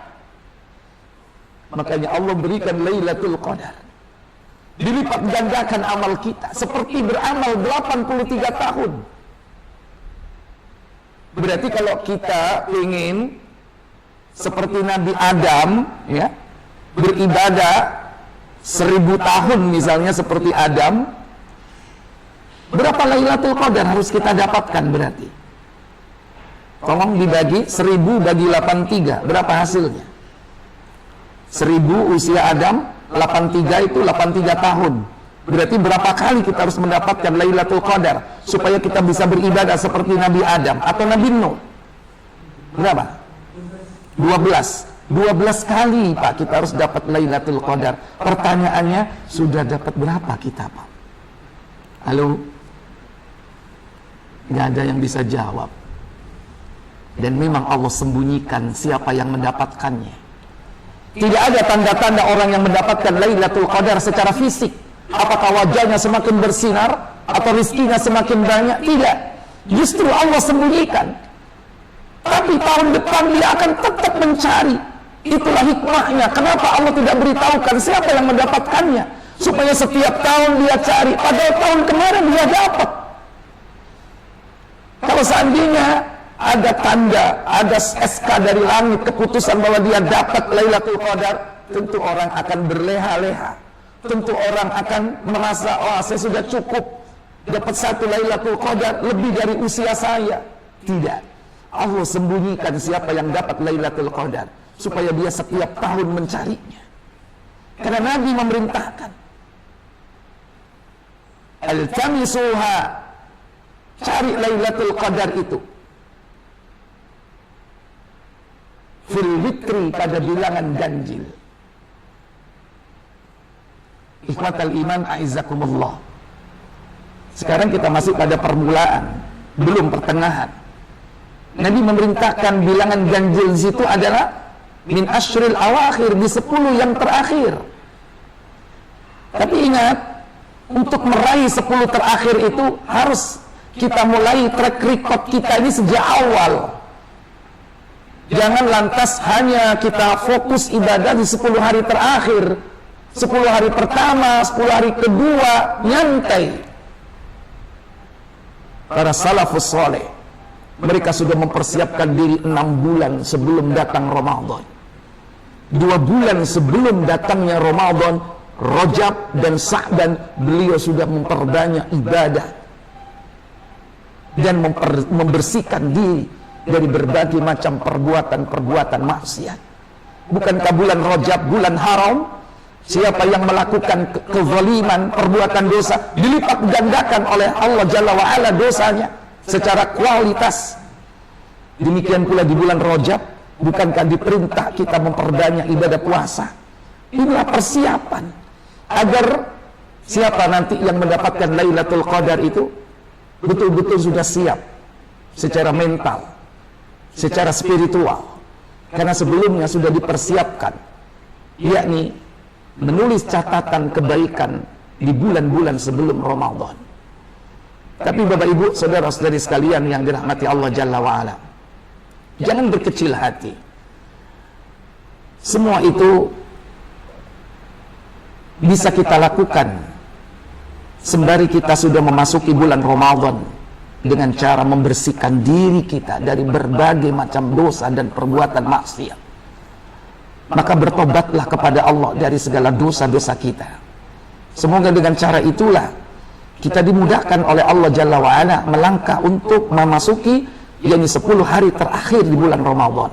Makanya Allah berikan Lailatul Qadar, dilipat gandakan amal kita seperti beramal 83 tahun. Berarti kalau kita ingin seperti Nabi Adam, ya, beribadah 1000 tahun misalnya seperti Adam, berapa Lailatul Qadar harus kita dapatkan berarti? Tolong dibagi 1000 bagi 83, berapa hasilnya? 1000 usia Adam, 83 itu 83 tahun. Berarti berapa kali kita harus mendapatkan Lailatul Qadar supaya kita bisa beribadah seperti Nabi Adam atau Nabi Nuh? Berapa? 12. 12 kali Pak kita harus dapat Lailatul Qadar. Pertanyaannya, sudah dapat berapa kita Pak? Halo? Nggak ada yang bisa jawab. Dan memang Allah sembunyikan siapa yang mendapatkannya. Tidak ada tanda-tanda orang yang mendapatkan Lailatul Qadar secara fisik. Apakah wajahnya semakin bersinar atau rizkinya semakin banyak? Tidak. Justru Allah sembunyikan. Tapi tahun depan dia akan tetap mencari. Itulah hikmahnya. Kenapa Allah tidak beritahukan siapa yang mendapatkannya? Supaya setiap tahun dia cari. Padahal tahun kemarin dia dapat. Kalau seandainya ada tanda, ada SK dari langit, keputusan bahwa dia dapat Lailatul Qadar, tentu orang akan berleha-leha. Tentu orang akan merasa, oh saya sudah cukup dapat satu Lailatul Qadar lebih dari usia saya. Tidak. Allah sembunyikan siapa yang dapat Lailatul Qadar supaya dia setiap tahun mencarinya. Karena Nabi memerintahkan, al-tamisuha Cari Lailatul Qadar itu fil witri, pada bilangan ganjil. Ikhwatal iman a'izzakumullah. Sekarang kita masih pada permulaan, belum pertengahan. Nabi memerintahkan bilangan ganjil di situ adalah min asyril awakhir, di 10 yang terakhir. Tapi ingat, untuk meraih 10 terakhir itu harus kita mulai track record kita ini sejak awal. Jangan lantas hanya kita fokus ibadah di 10 hari terakhir, 10 hari pertama, 10 hari kedua nyantai. Para salafus soleh, mereka sudah mempersiapkan diri 6 bulan sebelum datang Ramadan. 2 bulan sebelum datangnya Ramadan, Rajab dan Sa'ban, beliau sudah memperbanyak ibadah dan membersihkan diri dari berbagai macam perbuatan-perbuatan maksiat. Bukankah bulan Rajab bulan haram? Siapa yang melakukan kezaliman, perbuatan dosa, dilipat gandakan oleh Allah Jalla wa'ala dosanya secara kualitas. Demikian pula di bulan Rajab, bukankah diperintah kita memperbanyak ibadah puasa? Inilah persiapan agar siapa nanti yang mendapatkan Lailatul Qadar itu betul-betul sudah siap secara mental, secara spiritual, karena sebelumnya sudah dipersiapkan, yakni menulis catatan kebaikan di bulan-bulan sebelum Ramadan. Tapi Bapak Ibu, saudara-saudari sekalian yang dirahmati Allah Jalla wa'ala, jangan berkecil hati. Semua itu bisa kita lakukan sembari kita sudah memasuki bulan Ramadan, dengan cara membersihkan diri kita dari berbagai macam dosa dan perbuatan maksiat. Maka bertobatlah kepada Allah dari segala dosa-dosa kita. Semoga dengan cara itulah kita dimudahkan oleh Allah Jalla wa'ala melangkah untuk memasuki yakni 10 hari terakhir di bulan Ramadan.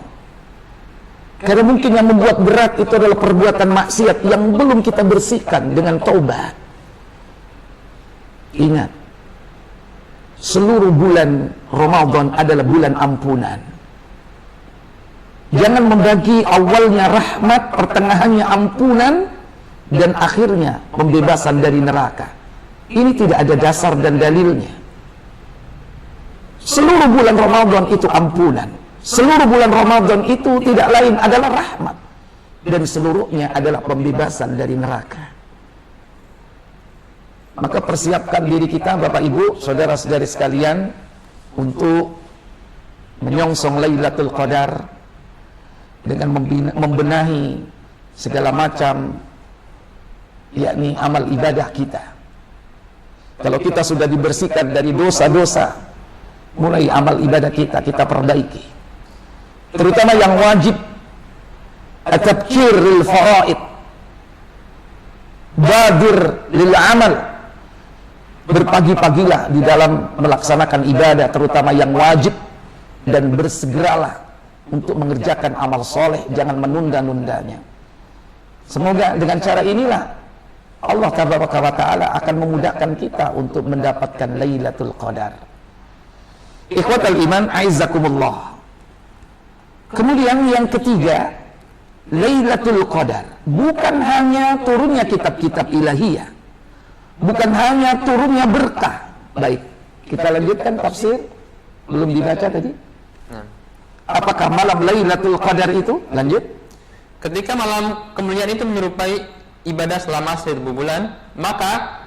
Karena mungkin yang membuat berat itu adalah perbuatan maksiat yang belum kita bersihkan dengan taubat. Ingat, seluruh bulan Ramadan adalah bulan ampunan. Jangan membagi awalnya rahmat, pertengahannya ampunan, dan akhirnya pembebasan dari neraka. Ini tidak ada dasar dan dalilnya. Seluruh bulan Ramadan itu ampunan. Seluruh bulan Ramadan itu tidak lain adalah rahmat, dan seluruhnya adalah pembebasan dari neraka. Maka persiapkan diri kita Bapak Ibu, saudara-saudari sekalian, untuk menyongsong Lailatul Qadar dengan membenahi segala macam yakni amal ibadah kita. Kalau kita sudah dibersihkan dari dosa-dosa, mulai amal ibadah kita perbaiki. Terutama yang wajib, at-tabkir lil faraid, badir lil amal. Berpagi-pagilah di dalam melaksanakan ibadah, terutama yang wajib, dan bersegeralah untuk mengerjakan amal soleh, jangan menunda-nundanya. Semoga dengan cara inilah Allah Ta'ala akan memudahkan kita untuk mendapatkan Lailatul Qadar. Ikhwatal iman a'izzakumullah. Kemudian yang ketiga, Lailatul Qadar bukan hanya turunnya kitab-kitab ilahiyah, bukan hanya turunnya berkah. Baik, kita lanjutkan tafsir. Belum dibaca tadi? Apakah malam Lailatul Qadar itu? Lanjut. Ketika malam kemuliaan itu menyerupai ibadah selama 1000 bulan, maka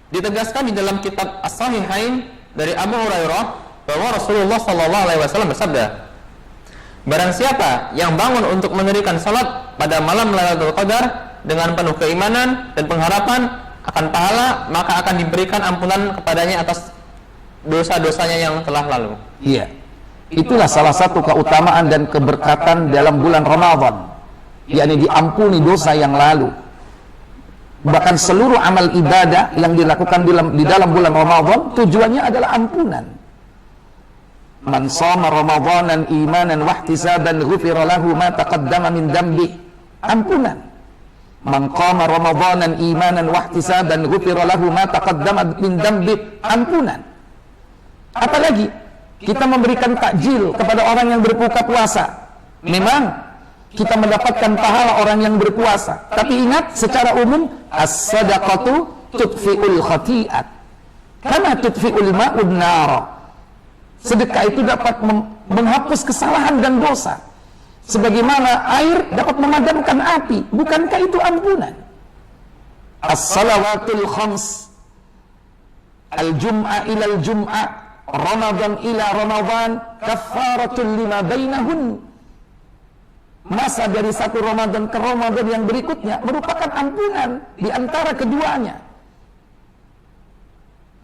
ditegaskan di dalam kitab As-Sahihain dari Abu Hurairah bahwa Rasulullah SAW bersabda, barang siapa yang bangun untuk mendirikan salat pada malam Lailatul Qadar dengan penuh keimanan dan pengharapan akan pahala, maka akan diberikan ampunan kepadanya atas dosa-dosanya yang telah lalu. Iya. Itulah salah satu keutamaan dan keberkatan dalam bulan Ramadan, yakni diampuni dosa yang lalu. Bahkan seluruh amal ibadah yang dilakukan di dalam bulan Ramadan tujuannya adalah ampunan. Man shoma Ramadanan imanan wahtisaban ghufira lahu ma taqaddama min dhanbi. Ampunan. Man qama Ramadanan imanan wahtisaban ghufira lahu ma taqaddama min dhanbi. Ampunan. Apalagi kita memberikan takjil kepada orang yang berbuka puasa. Memang kita mendapatkan pahala orang yang berpuasa. Tapi ingat, secara umum, as-sadaqatu tudfi'ul khati'at. Kama tudfi'ul ma'ud nar. Sedekah itu dapat menghapus kesalahan dan dosa. Sebagaimana air dapat memadamkan api. Bukankah itu ampunan? As-salawatul khams. Al-jum'ah ilal jum'ah. Ramadan ila Ramadan. Kaffaratul lima bainahun. Masa dari satu Ramadan ke Ramadan yang berikutnya merupakan ampunan di antara keduanya.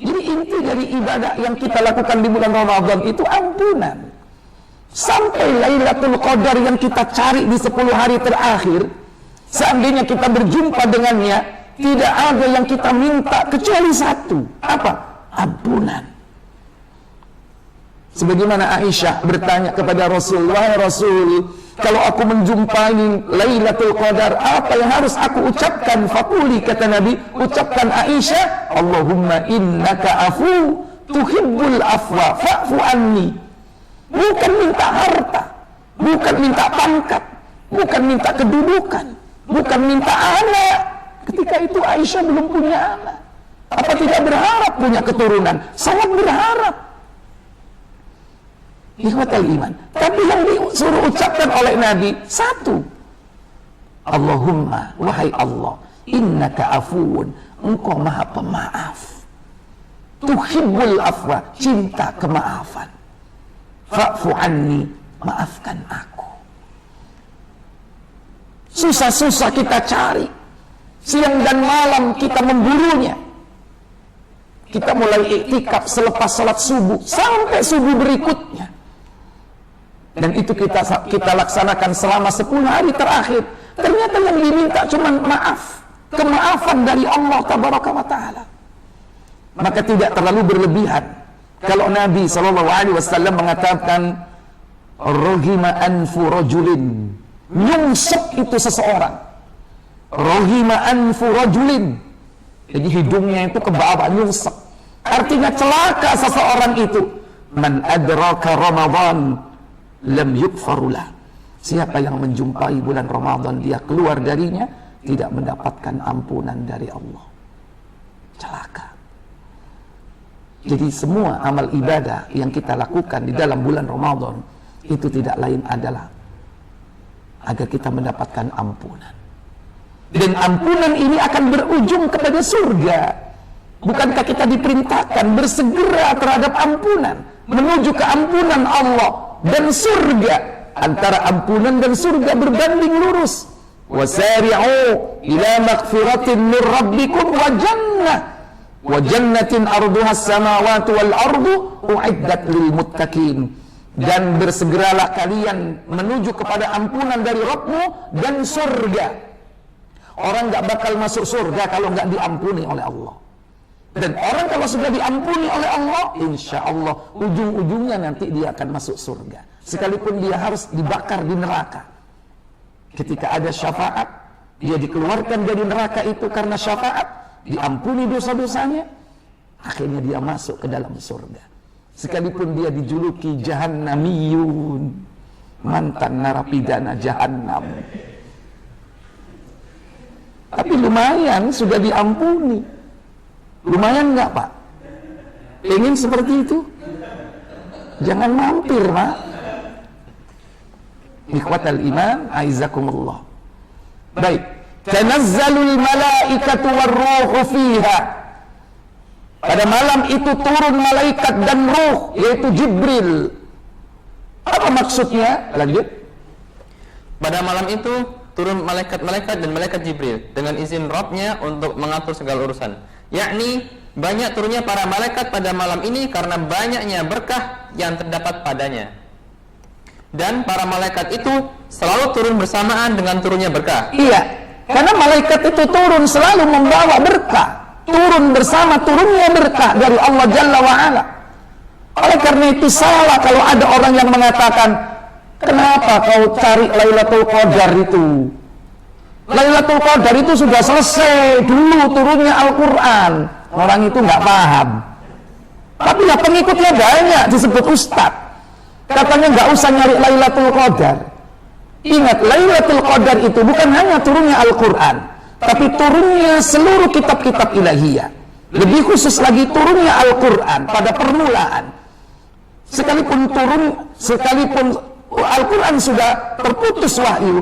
Jadi inti dari ibadah yang kita lakukan di bulan Ramadan itu ampunan. Sampai Lailatul Qadar yang kita cari di 10 hari terakhir, seandainya kita berjumpa dengannya, tidak ada yang kita minta kecuali satu. Apa? Ampunan. Sebagaimana Aisyah bertanya kepada Rasul, wahai Rasul, kalau aku menjumpai Lailatul Qadar, apa yang harus aku ucapkan? Faquli, kata Nabi, ucapkan Aisyah, Allahumma innaka afu tuhibbul afwa fa'fu anni. Bukan minta harta, bukan minta pangkat, bukan minta kedudukan, bukan minta anak. Ketika itu Aisyah belum punya anak. Apa tidak berharap punya keturunan? Sangat berharap. Ikhwatal iman. Tapi yang disuruh ucapkan oleh Nabi satu. Allahumma, wahai Allah, innaka afuun, engkau maha pemaaf. Tuhibbul afwa, cinta kemaafan. Fa'fu anni, maafkan aku. Susah-susah kita cari, siang dan malam kita memburunya. Kita mulai iktikaf selepas salat subuh sampai subuh berikutnya. Dan itu kita laksanakan selama 10 hari terakhir. Ternyata yang diminta cuma maaf, kemaafan dari Allah Tabaraka wa Ta'ala. Maka tidak terlalu berlebihan kalau Nabi SAW mengatakan rohima anfu rajulin, nyungsep itu seseorang. Rohima anfu rajulin, jadi hidungnya itu ke bawah, nyungsep. Artinya celaka seseorang itu. Man adraka Ramadan lam yukfarulah. Siapa yang menjumpai bulan Ramadan, dia keluar darinya, tidak mendapatkan ampunan dari Allah. Celaka. Jadi semua amal ibadah yang kita lakukan di dalam bulan Ramadan itu tidak lain adalah agar kita mendapatkan ampunan. Dan ampunan ini akan berujung kepada surga. Bukankah kita diperintahkan bersegera terhadap ampunan, menuju ke ampunan Allah dan surga? Antara ampunan dan surga berbanding lurus. Wasari'u ila maghfiratin min rabbikum wa jannatin arduha as-samawati wal ardu u'iddat lil muttaqin. Dan bersegeralah kalian menuju kepada ampunan dari Rabbmu dan surga. Orang gak bakal masuk surga kalau gak diampuni oleh Allah. Dan orang kalau sudah diampuni oleh Allah, insya Allah ujung-ujungnya nanti dia akan masuk surga, sekalipun dia harus dibakar di neraka. Ketika ada syafaat, dia dikeluarkan dari neraka itu karena syafaat, diampuni dosa-dosanya, akhirnya dia masuk ke dalam surga, sekalipun dia dijuluki jahannamiyun, mantan narapidana jahannam. Tapi lumayan sudah diampuni. Lumayan enggak, Pak? Ingin seperti itu? Jangan mampir, Pak. Ikhwatal iman, aizakumullah. Baik. Tanazzalul malaikatu warruhu fiha. Pada malam itu turun malaikat dan ruh, yaitu Jibril. Apa maksudnya? Lanjut. Pada malam itu turun malaikat-malaikat dan malaikat Jibril dengan izin Rabb-nya untuk mengatur segala urusan. Yakni banyak turunnya para malaikat pada malam ini karena banyaknya berkah yang terdapat padanya. Dan para malaikat itu selalu turun bersamaan dengan turunnya berkah. Iya, karena malaikat itu turun selalu membawa berkah, turun bersama turunnya berkah dari Allah Jalla wa'ala. Oleh karena itu salah kalau ada orang yang mengatakan, kenapa kau cari Lailatul Qadar itu? Lailatul Qadar itu sudah selesai dulu turunnya Al-Quran. Orang itu nggak paham. Tapi ya pengikutnya banyak, disebut ustaz. Katanya nggak usah nyari Lailatul Qadar. Ingat, Lailatul Qadar itu bukan hanya turunnya Al-Quran, tapi turunnya seluruh kitab-kitab ilahiyah. Lebih khusus lagi turunnya Al-Quran pada permulaan. Sekalipun Al-Quran sudah terputus wahyu,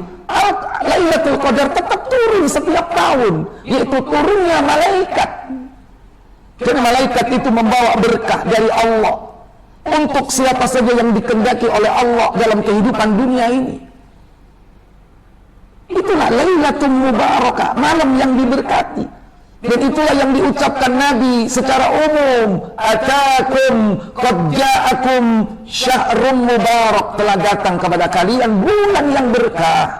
Lailatul Qadar tetap turun setiap tahun, yaitu turunnya malaikat. Karena malaikat itu membawa berkah dari Allah untuk siapa saja yang dikehendaki oleh Allah dalam kehidupan dunia ini. Itulah Lailatul Mubarakah, malam yang diberkati. Dan itulah yang diucapkan Nabi secara umum, atakum qad ja'akum syahrun mubarak, telah datang kepada kalian bulan yang berkah.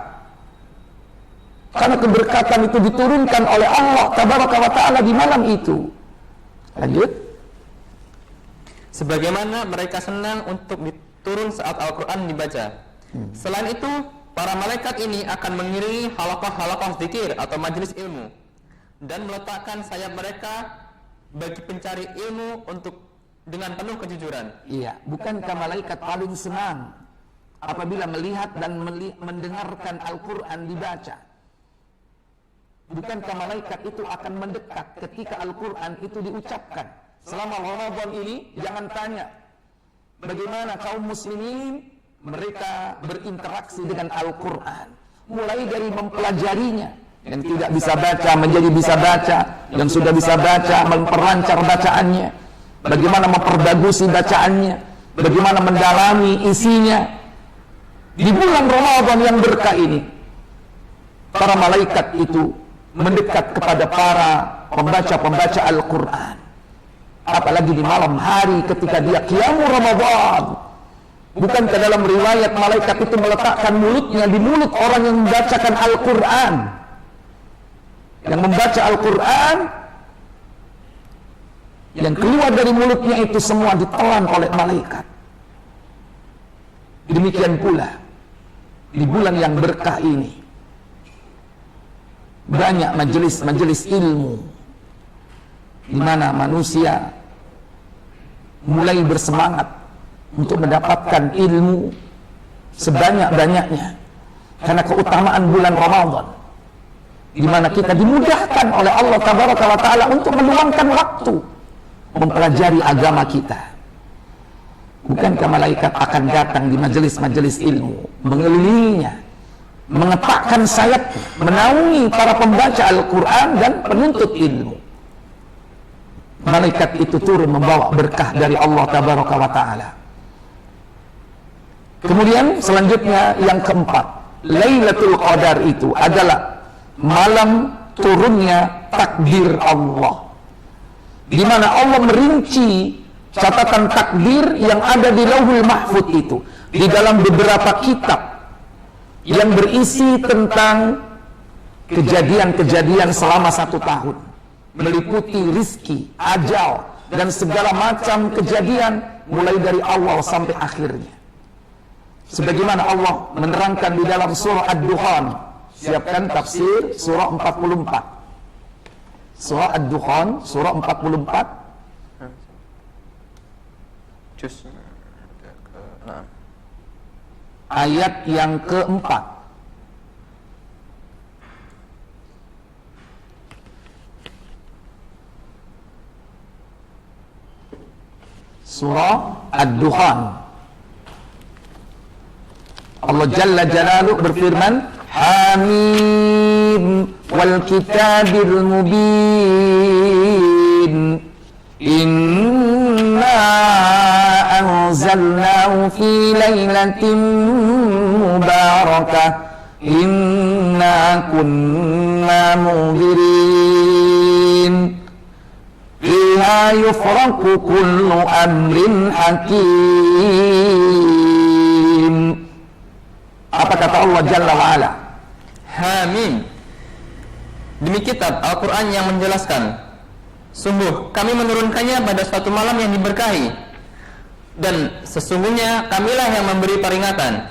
Karena keberkatan itu diturunkan oleh Allah tabaraka wa ta'ala di malam itu. Lanjut. Sebagaimana mereka senang untuk diturun saat Al-Quran dibaca. Selain itu, para malaikat ini akan mengiringi halaqah-halaqah zikir atau majelis ilmu dan meletakkan sayap mereka bagi pencari ilmu untuk dengan penuh kejujuran. Iya, bukankah malaikat paling senang apabila melihat dan mendengarkan Al-Quran dibaca? Bukankah malaikat itu akan mendekat ketika Al-Quran itu diucapkan? Selama Ramadan ini, jangan tanya bagaimana kaum muslimin mereka berinteraksi dengan Al-Quran. Mulai dari mempelajarinya, yang tidak bisa baca menjadi bisa baca, yang sudah bisa baca memperlancar bacaannya, bagaimana memperbagusi bacaannya, bagaimana mendalami isinya. Di bulan Ramadan yang berkah ini, para malaikat itu mendekat kepada para pembaca-pembaca Al-Quran. Apalagi di malam hari ketika dia qiyamul Ramadan. Bukankah dalam riwayat malaikat itu meletakkan mulutnya di mulut orang yang membacakan Al-Quran? Yang membaca Al-Quran, yang keluar dari mulutnya itu semua ditelan oleh malaikat. Demikian pula di bulan yang berkah ini, banyak majelis-majelis ilmu di mana manusia mulai bersemangat untuk mendapatkan ilmu sebanyak-banyaknya karena keutamaan bulan Ramadan, di mana kita dimudahkan oleh Allah tabaraka wa ta'ala untuk meluangkan waktu mempelajari agama kita. Bukankah malaikat akan datang di majelis-majelis ilmu, mengelilinginya, mengepakkan sayap, menaungi para pembaca Al-Quran dan penuntut ilmu. Malaikat itu turun membawa berkah dari Allah tabaraka wa ta'ala. Kemudian selanjutnya yang keempat, Lailatul Qadar itu adalah malam turunnya takdir Allah, di mana Allah merinci catatan takdir yang ada di Lauhul Mahfuz itu di dalam beberapa kitab yang berisi tentang kejadian-kejadian selama 1 tahun, meliputi rizki, ajal, dan segala macam kejadian mulai dari awal sampai akhirnya. Sebagaimana Allah menerangkan di dalam surah Ad-Dukhan. Siapkan tafsir surah 44. Surah Ad-Dukhan, surah 44. Juz ke-6. Ayat yang keempat. Surah Ad-Dukhan. Allah Jalla Jalaluhu berfirman, Hamim wal kitabil mubin, inna anzalnahu fi lailatin mubarakah, inna kunna munzirin, fiha yufraqu kullu amrin hakim. Apa kata Allah Jalla wa'ala? Hamim, demi kitab Al-Quran yang menjelaskan, sungguh kami menurunkannya pada suatu malam yang diberkahi, dan sesungguhnya kamilah yang memberi peringatan.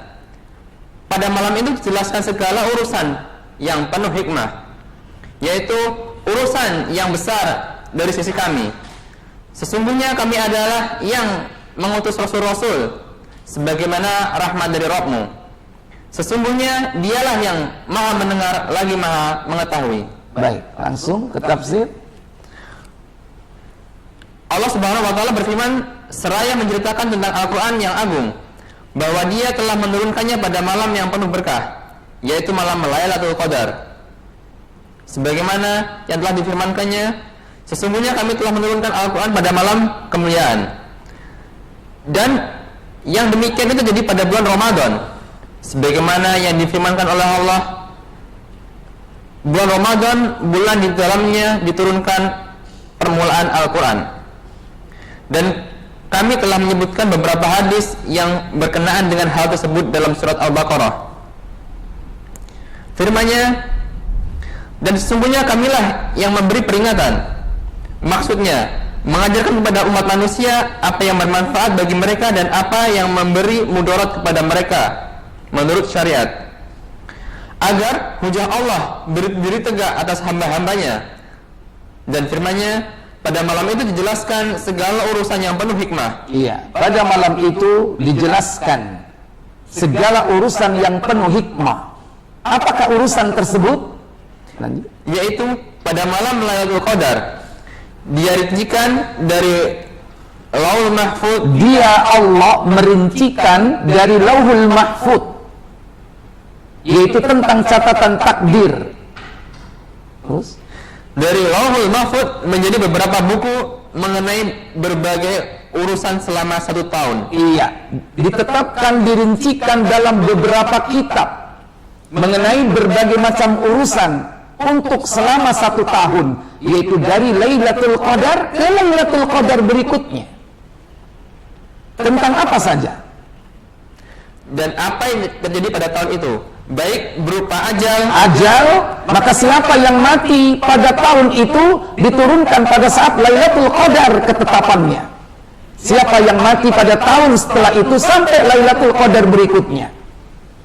Pada malam itu dijelaskan segala urusan yang penuh hikmah, yaitu urusan yang besar dari sisi kami. Sesungguhnya kami adalah yang mengutus rasul-rasul sebagaimana rahmat dari Rabbmu. Sesungguhnya dialah yang maha mendengar lagi maha mengetahui. Baik, langsung ke tafsir. Allah Subhanahu wa taala berfirman seraya menceritakan tentang Al-Qur'an yang agung bahwa Dia telah menurunkannya pada malam yang penuh berkah, yaitu malam Lailatul Qadar. Sebagaimana yang telah difirmankannya, sesungguhnya kami telah menurunkan Al-Qur'an pada malam kemuliaan. Dan yang demikian itu terjadi pada bulan Ramadan. Sebagaimana yang difirmankan oleh Allah, bulan Ramadan bulan di dalamnya diturunkan permulaan Al-Qur'an. Dan kami telah menyebutkan beberapa hadis yang berkenaan dengan hal tersebut dalam surat Al-Baqarah. Firman-Nya, dan sesungguhnya kamilah yang memberi peringatan. Maksudnya, mengajarkan kepada umat manusia apa yang bermanfaat bagi mereka dan apa yang memberi mudarat kepada mereka menurut syariat, agar hujah Allah berdiri tegak atas hamba-hambanya. Dan firman-Nya, pada malam itu dijelaskan segala urusan yang penuh hikmah. Iya, pada malam itu dijelaskan segala urusan yang penuh hikmah. Apakah urusan tersebut? Lanjut. Yaitu pada malam Lailatul Qadar Dia rincikan dari Lauhul Mahfuz. Dia Allah merincikan dari Lauhul Mahfuz, yaitu tentang catatan takdir. Terus dari Lauhul Mahfuz menjadi beberapa buku mengenai berbagai urusan selama 1 tahun. iya, ditetapkan, dirincikan dalam beberapa kitab mengenai berbagai macam urusan untuk selama 1 tahun, yaitu dari Lailatul Qadar ke Lailatul Qadar berikutnya. Tentang apa saja? Dan apa yang terjadi pada tahun itu, baik berupa ajal, maka siapa yang mati pada tahun itu diturunkan pada saat Lailatul Qadar ketetapannya. Siapa yang mati pada tahun setelah itu sampai Lailatul Qadar berikutnya,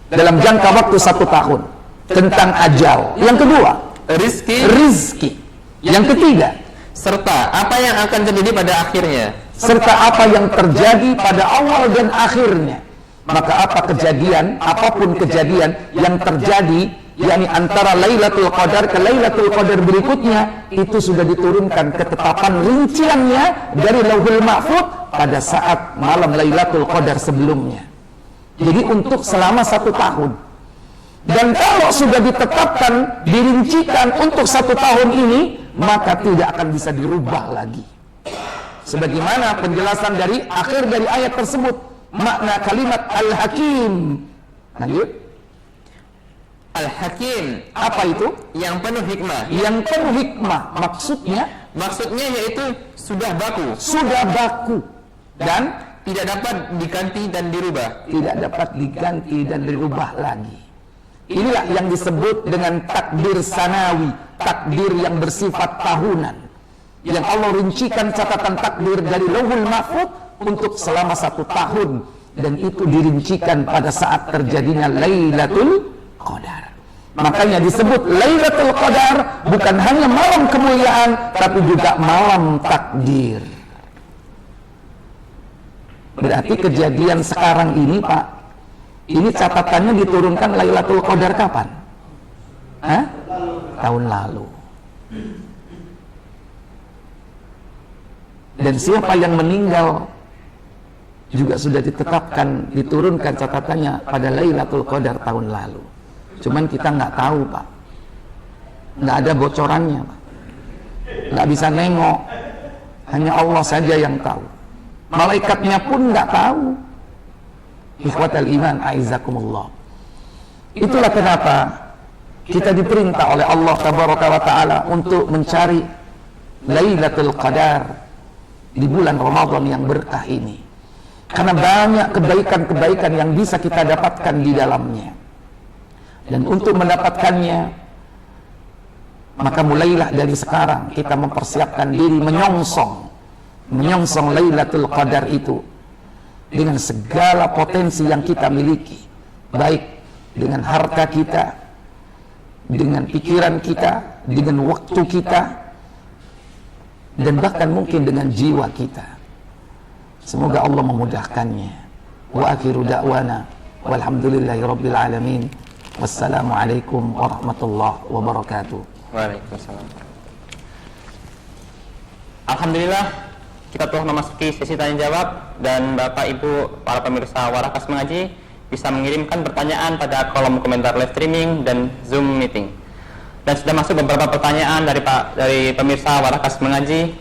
dalam jangka waktu 1 tahun. Tentang ajal. Yang kedua, rizki. Yang ketiga, serta apa yang akan terjadi pada akhirnya. Serta apa yang terjadi pada awal dan akhirnya. Maka apa kejadian, apapun kejadian yang terjadi, yakni antara Lailatul Qadar ke Lailatul Qadar berikutnya, itu sudah diturunkan ketetapan rinciannya dari Lauhul Mahfuz pada saat malam Lailatul Qadar sebelumnya. Jadi untuk selama 1 tahun. Dan kalau sudah ditetapkan, dirincikan untuk 1 tahun ini, maka tidak akan bisa dirubah lagi. Sebagaimana penjelasan dari akhir dari ayat tersebut, makna kalimat Al-Hakim. Lanjut. Al-Hakim, apa itu? Yang penuh hikmah. Yang penuh hikmah, maksudnya yaitu sudah baku dan tidak dapat diganti dan dirubah. Tidak dapat diganti dan dirubah lagi. Inilah yang disebut dengan takdir sanawi, takdir yang bersifat tahunan, yang Allah rincikan catatan takdir dari Lauhul Mahfuz untuk selama 1 tahun, dan itu dirincikan pada saat terjadinya Lailatul Qadar. Makanya disebut Lailatul Qadar bukan hanya malam kemuliaan, tapi juga malam takdir. Berarti kejadian sekarang ini, Pak, ini catatannya diturunkan Lailatul Qadar kapan? Tahun lalu. Dan siapa yang meninggal juga sudah ditetapkan, diturunkan catatannya pada Lailatul Qadar tahun lalu. Cuman kita nggak tahu, Pak. Nggak ada bocorannya, Pak. Nggak bisa nengok. Hanya Allah saja yang tahu. Malaikatnya pun nggak tahu. Ikhwatal iman, aizakumullah. Itulah kenapa kita diperintah oleh Allah Tabaraka wa Ta'ala untuk mencari Lailatul Qadar di bulan Ramadan yang berkah ini. Karena banyak kebaikan-kebaikan yang bisa kita dapatkan di dalamnya. Dan untuk mendapatkannya, maka mulailah dari sekarang kita mempersiapkan diri menyongsong Lailatul Qadar itu dengan segala potensi yang kita miliki, baik dengan harta kita, dengan pikiran kita, dengan waktu kita, dan bahkan mungkin dengan jiwa kita. Semoga Allah memudahkannya. Wa akhiru da'wana walhamdulillahi rabbil alamin. Wassalamualaikum warahmatullahi wabarakatuh. Waalaikumsalam. Alhamdulillah, kita telah memasuki sesi tanya jawab, dan Bapak Ibu para pemirsa Warakas Mengaji bisa mengirimkan pertanyaan pada kolom komentar live streaming dan Zoom meeting. Dan sudah masuk beberapa pertanyaan dari pemirsa Warakas Mengaji.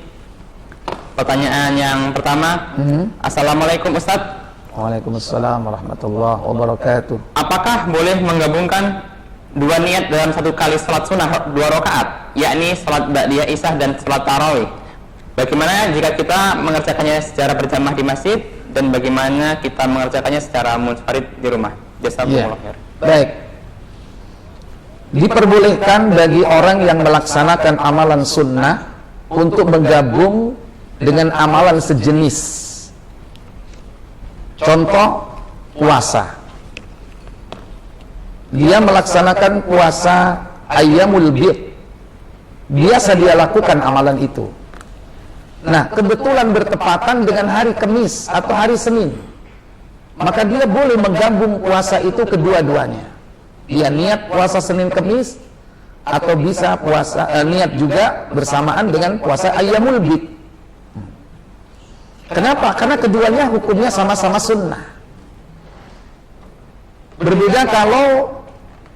Pertanyaan yang pertama, Assalamualaikum Ustadz. Waalaikumsalam warahmatullahi wabarakatuh. Apakah boleh menggabungkan dua niat dalam satu kali salat sunnah 2 rakaat, yakni salat ba'diyah isya dan salat tarawih? Bagaimana jika kita mengerjakannya secara berjamaah di masjid, dan bagaimana kita mengerjakannya secara munfarid di rumah? Jazakumullah khair. Baik. Diperbolehkan bagi orang yang melaksanakan amalan sunnah untuk menggabung dengan amalan sejenis. Contoh, puasa. Dia melaksanakan puasa ayyamul bid. Biasa dia lakukan amalan itu. Nah, kebetulan bertepatan dengan hari Kamis atau hari Senin, maka dia boleh menggabung puasa itu kedua-duanya. Dia niat puasa Senin Kamis, atau bisa puasa niat juga bersamaan dengan puasa ayyamul bid. Kenapa? Karena keduanya hukumnya sama-sama sunnah. Berbeda kalau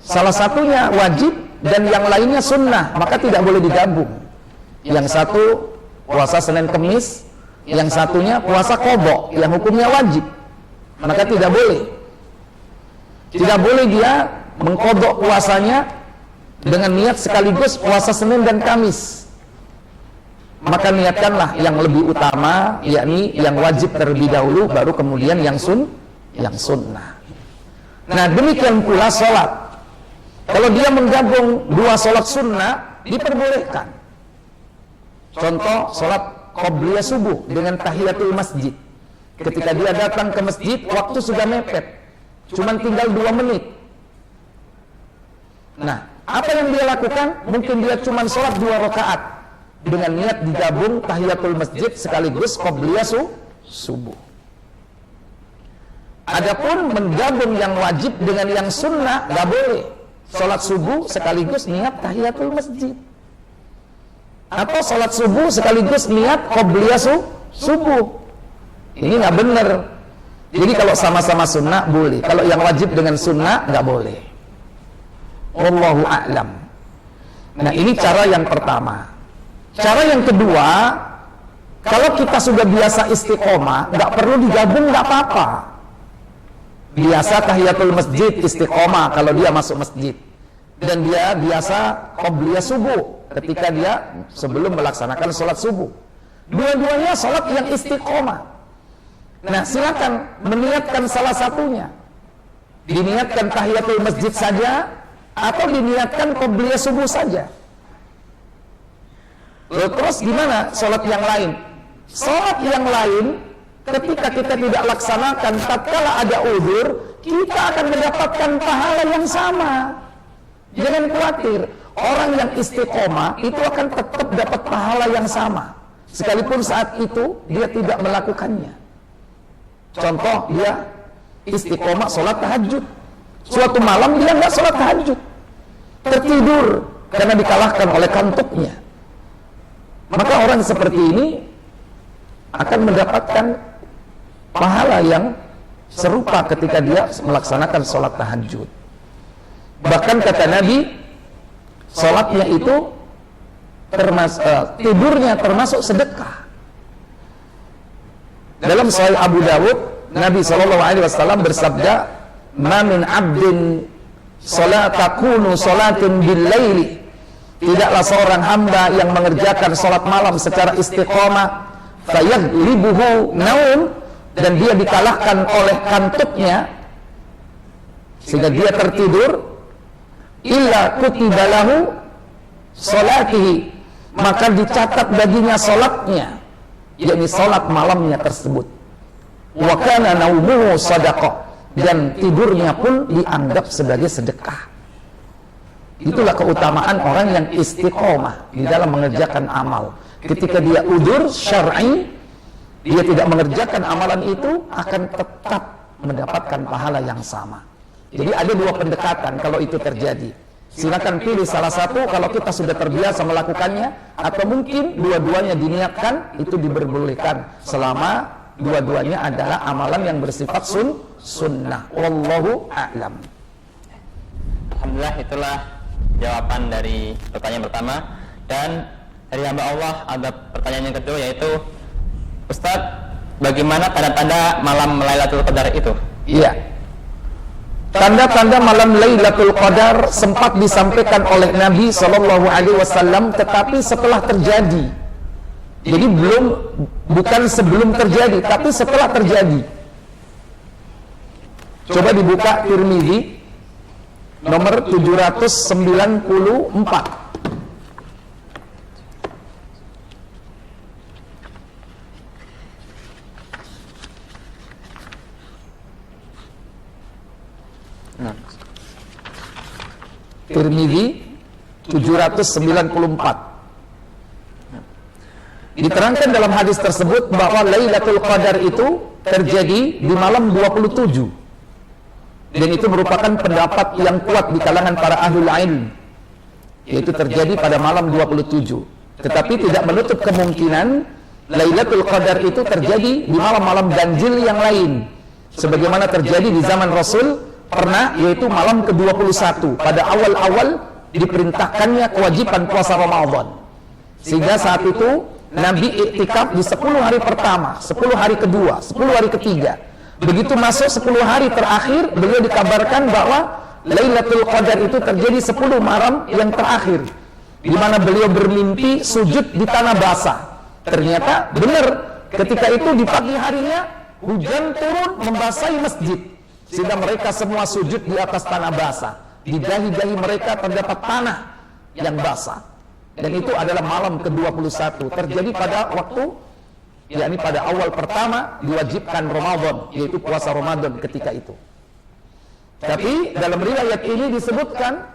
salah satunya wajib dan yang lainnya sunnah, maka tidak boleh digabung. Yang satu puasa Senin Kemis, yang satunya puasa qadha yang hukumnya wajib, maka tidak boleh. Tidak boleh dia mengqadha puasanya dengan niat sekaligus puasa Senin dan Kamis. Maka niatkanlah yang lebih utama, yakni yang wajib terlebih dahulu, baru kemudian yang sunnah. Nah, demikian pula sholat. Kalau dia menggabung dua sholat sunnah, diperbolehkan. Contoh, sholat qobliyah subuh dengan tahiyatul masjid. Ketika dia datang ke masjid, waktu sudah mepet, cuman tinggal 2 menit. Nah, apa yang dia lakukan? Mungkin dia cuman sholat 2 rakaat dengan niat digabung tahiyatul masjid sekaligus qobliyah subuh. Adapun menggabung yang wajib dengan yang sunnah, nggak boleh. Sholat subuh sekaligus niat tahiyatul masjid, atau sholat subuh sekaligus niat qobliyah subuh. Ini nggak benar. Jadi kalau sama-sama sunnah boleh, kalau yang wajib dengan sunnah nggak boleh. Wallahu a'lam. Nah, ini cara yang pertama. Cara yang kedua, kalau kita sudah biasa istiqomah, nggak perlu digabung, nggak apa-apa. Biasa tahiyatul masjid istiqomah kalau dia masuk masjid, dan dia biasa qobliyah subuh ketika dia sebelum melaksanakan sholat subuh. Dua-duanya sholat yang istiqomah. Nah, silakan meniatkan salah satunya. Diniatkan tahiyatul masjid saja, atau diniatkan qobliyah subuh saja. Lalu terus gimana sholat yang lain? Sholat yang lain ketika kita tidak laksanakan tatkala ada uzur, kita akan mendapatkan pahala yang sama. Jangan khawatir, orang yang istiqomah itu akan tetap dapat pahala yang sama, sekalipun saat itu dia tidak melakukannya. Contoh, dia istiqomah sholat tahajud, suatu malam dia nggak sholat tahajud, tertidur karena dikalahkan oleh kantuknya. Maka orang seperti ini akan mendapatkan pahala yang serupa ketika dia melaksanakan sholat tahajud. Bahkan kata Nabi, sholatnya itu tidurnya termasuk sedekah. Dalam Sahih Abu Dawud, Nabi SAW bersabda, "Ma min 'abdin salatakunu salatin bil laili." Tidaklah seorang hamba yang mengerjakan sholat malam secara istiqomah, fayaghlibuhu naum, dan dia dikalahkan oleh kantuknya sehingga dia tertidur, illa kutibalahu sholatihi, maka dicatat baginya sholatnya, yakni sholat malamnya tersebut. Wa kana naumuhu sadaqah, dan tidurnya pun dianggap sebagai sedekah. Itulah keutamaan orang yang istiqomah di dalam mengerjakan amal. ketika dia udzur syar'i, dia tidak mengerjakan amalan itu, akan tetap mendapatkan pahala yang sama. Jadi ada dua pendekatan kalau itu terjadi. Silakan pilih salah satu kalau kita sudah terbiasa melakukannya, atau mungkin dua-duanya diniatkan, itu diperbolehkan selama dua-duanya adalah amalan yang bersifat sunnah. Wallahu a'lam. Alhamdulillah, itulah jawaban dari pertanyaan pertama. Dan dari hamba Allah ada pertanyaan yang kedua, yaitu Ustadz, bagaimana tanda-tanda malam Lailatul Qadar itu? Iya. Tanda-tanda malam Lailatul Qadar sempat disampaikan oleh Nabi SAW, tetapi setelah terjadi. Jadi bukan sebelum terjadi, tapi setelah terjadi. Coba dibuka Tirmidzi nomor 794. Tirmidzi 794. Diterangkan dalam hadis tersebut bahwa Lailatul Qadar itu terjadi di malam 27. Dan itu merupakan pendapat yang kuat di kalangan para ahlul ilm, yaitu terjadi pada malam 27. Tetapi tidak menutup kemungkinan Lailatul Qadar itu terjadi di malam-malam ganjil yang lain, sebagaimana terjadi di zaman Rasul pernah, yaitu malam ke-21 pada awal-awal diperintahkannya kewajiban puasa Ramadan, sehingga saat itu Nabi iktikaf di 10 hari pertama, 10 hari kedua, 10 hari ketiga. Begitu masuk 10 hari terakhir, beliau dikabarkan bahwa Lailatul Qadar itu terjadi 10 malam yang terakhir, di mana beliau bermimpi sujud di tanah basah. Ternyata benar, ketika itu di pagi harinya hujan turun membasahi masjid, sehingga mereka semua sujud di atas tanah basah. Di dahi-dahi mereka terdapat tanah yang basah. Dan itu adalah malam ke-21, terjadi pada waktu, yakni pada awal pertama diwajibkan Ramadan, yaitu puasa Ramadan ketika itu. Tapi dalam riwayat ini disebutkan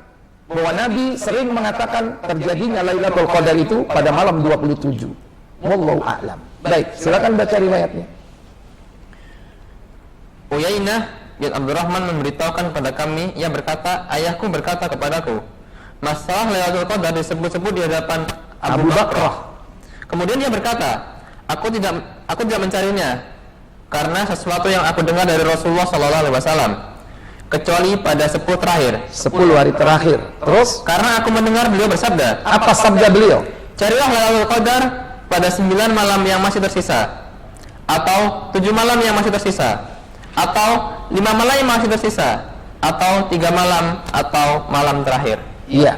bahwa Nabi sering mengatakan terjadinya Lailatul Qadar itu pada malam 27. Wallahu a'lam. Baik, silakan baca riwayatnya. Uyainah bin Abdurrahman memberitahukan kepada kami, ia berkata, ayahku berkata kepadaku, masalah Lailatul Qadar disebut-sebut di hadapan Abu Bakrah. Kemudian dia berkata, aku tidak mencarinya karena sesuatu yang aku dengar dari Rasulullah SAW, kecuali pada 10 terakhir. 10 hari terakhir. Terus? Karena aku mendengar beliau bersabda. Apa sabda beliau? Carilah Lailatul Qadar pada 9 malam yang masih tersisa, atau 7 malam yang masih tersisa, atau 5 malam yang masih tersisa, atau 3 malam, atau malam terakhir. Iya.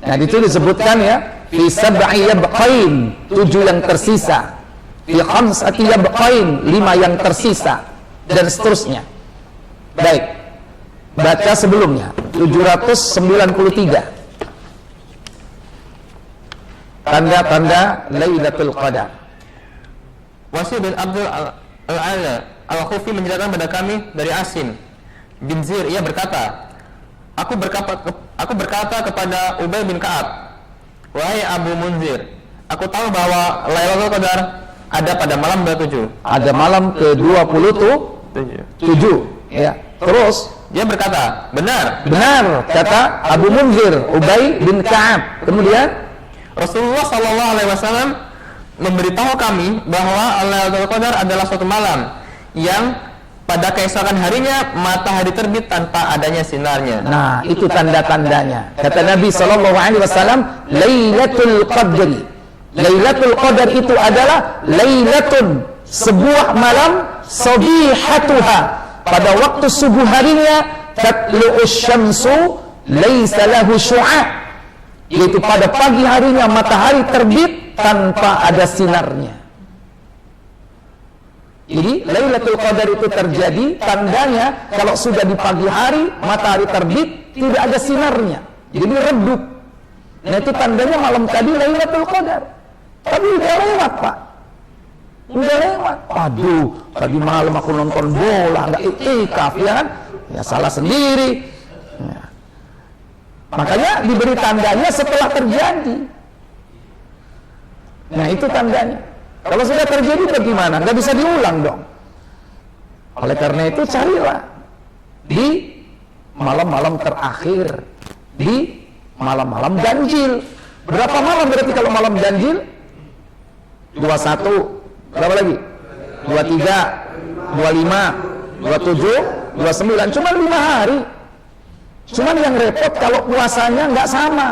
Nah, itu disebutkan ya, fi sab'i yabqain, 7 yang tersisa, fi khamsati yabqain, 5 yang tersisa, dan seterusnya. Baik. Baca sebelumnya 793. Tanda-tanda Lailatul Qadar. Wasy bin Abdul Al-Ala Al-Khufi menjelaskan pada kami dari Asim bin Zir, ia berkata, Aku berkata kepada Ubay bin Ka'ab, wahai Abu Munzir, aku tahu bahwa Lailatul Qadar ada pada malam 27. Ada malam ke-27. Ya. Terus dia berkata, benar. Benar, kata Abu Munzir, Ubay bin Ka'ab. Kemudian Rasulullah SAW memberitahu kami bahwa Lailatul Qadar adalah suatu malam yang pada keesokan harinya matahari terbit tanpa adanya sinarnya. Nah, itu tanda-tandanya. Kata Nabi SAW, Lailatul Qadri. Lailatul Qadar itu adalah Lailatun, sebuah malam, sabihatuha, pada waktu subuh harinya, tatlu'us syamsu laisa lahu syu'a, yaitu pada pagi harinya matahari terbit tanpa ada sinarnya. Jadi Lailatul Qadar itu terjadi, tandanya kalau sudah di pagi hari matahari terbit tidak ada sinarnya, jadi redup. Nah, itu tandanya malam tadi Lailatul Qadar. Tapi udah lewat, Pak. Udah lewat. Aduh, tadi malam aku nonton bola, nggak iktikaf, ya kan? Ya salah sendiri. Ya. Makanya diberi tandanya setelah terjadi. Nah itu tandanya. Kalau sudah terjadi bagaimana? Nggak bisa diulang dong. Oleh karena itu carilah di malam-malam terakhir, di malam-malam ganjil. Berapa malam berarti kalau malam ganjil? 21, berapa lagi? 23, 25, 27, 29, cuma 5 hari. Cuman yang repot kalau puasanya nggak sama.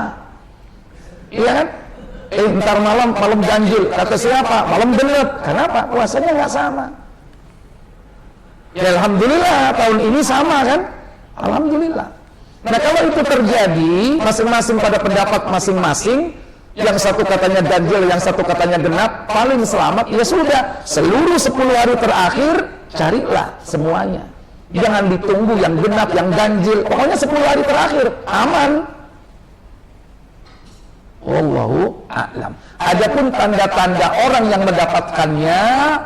Iya kan? Ntar malam ganjil, kata siapa? Malam genep. Kenapa? Puasanya nggak sama. Ya alhamdulillah tahun ini sama kan? Alhamdulillah. Nah kalau itu terjadi, masing-masing pada pendapat masing-masing, yang satu katanya ganjil, yang satu katanya genap, paling selamat, ya sudah, seluruh 10 hari terakhir, carilah semuanya. Jangan ditunggu yang genap, yang ganjil, pokoknya 10 hari terakhir, aman. Wallahu a'lam. Adapun tanda-tanda orang yang mendapatkannya,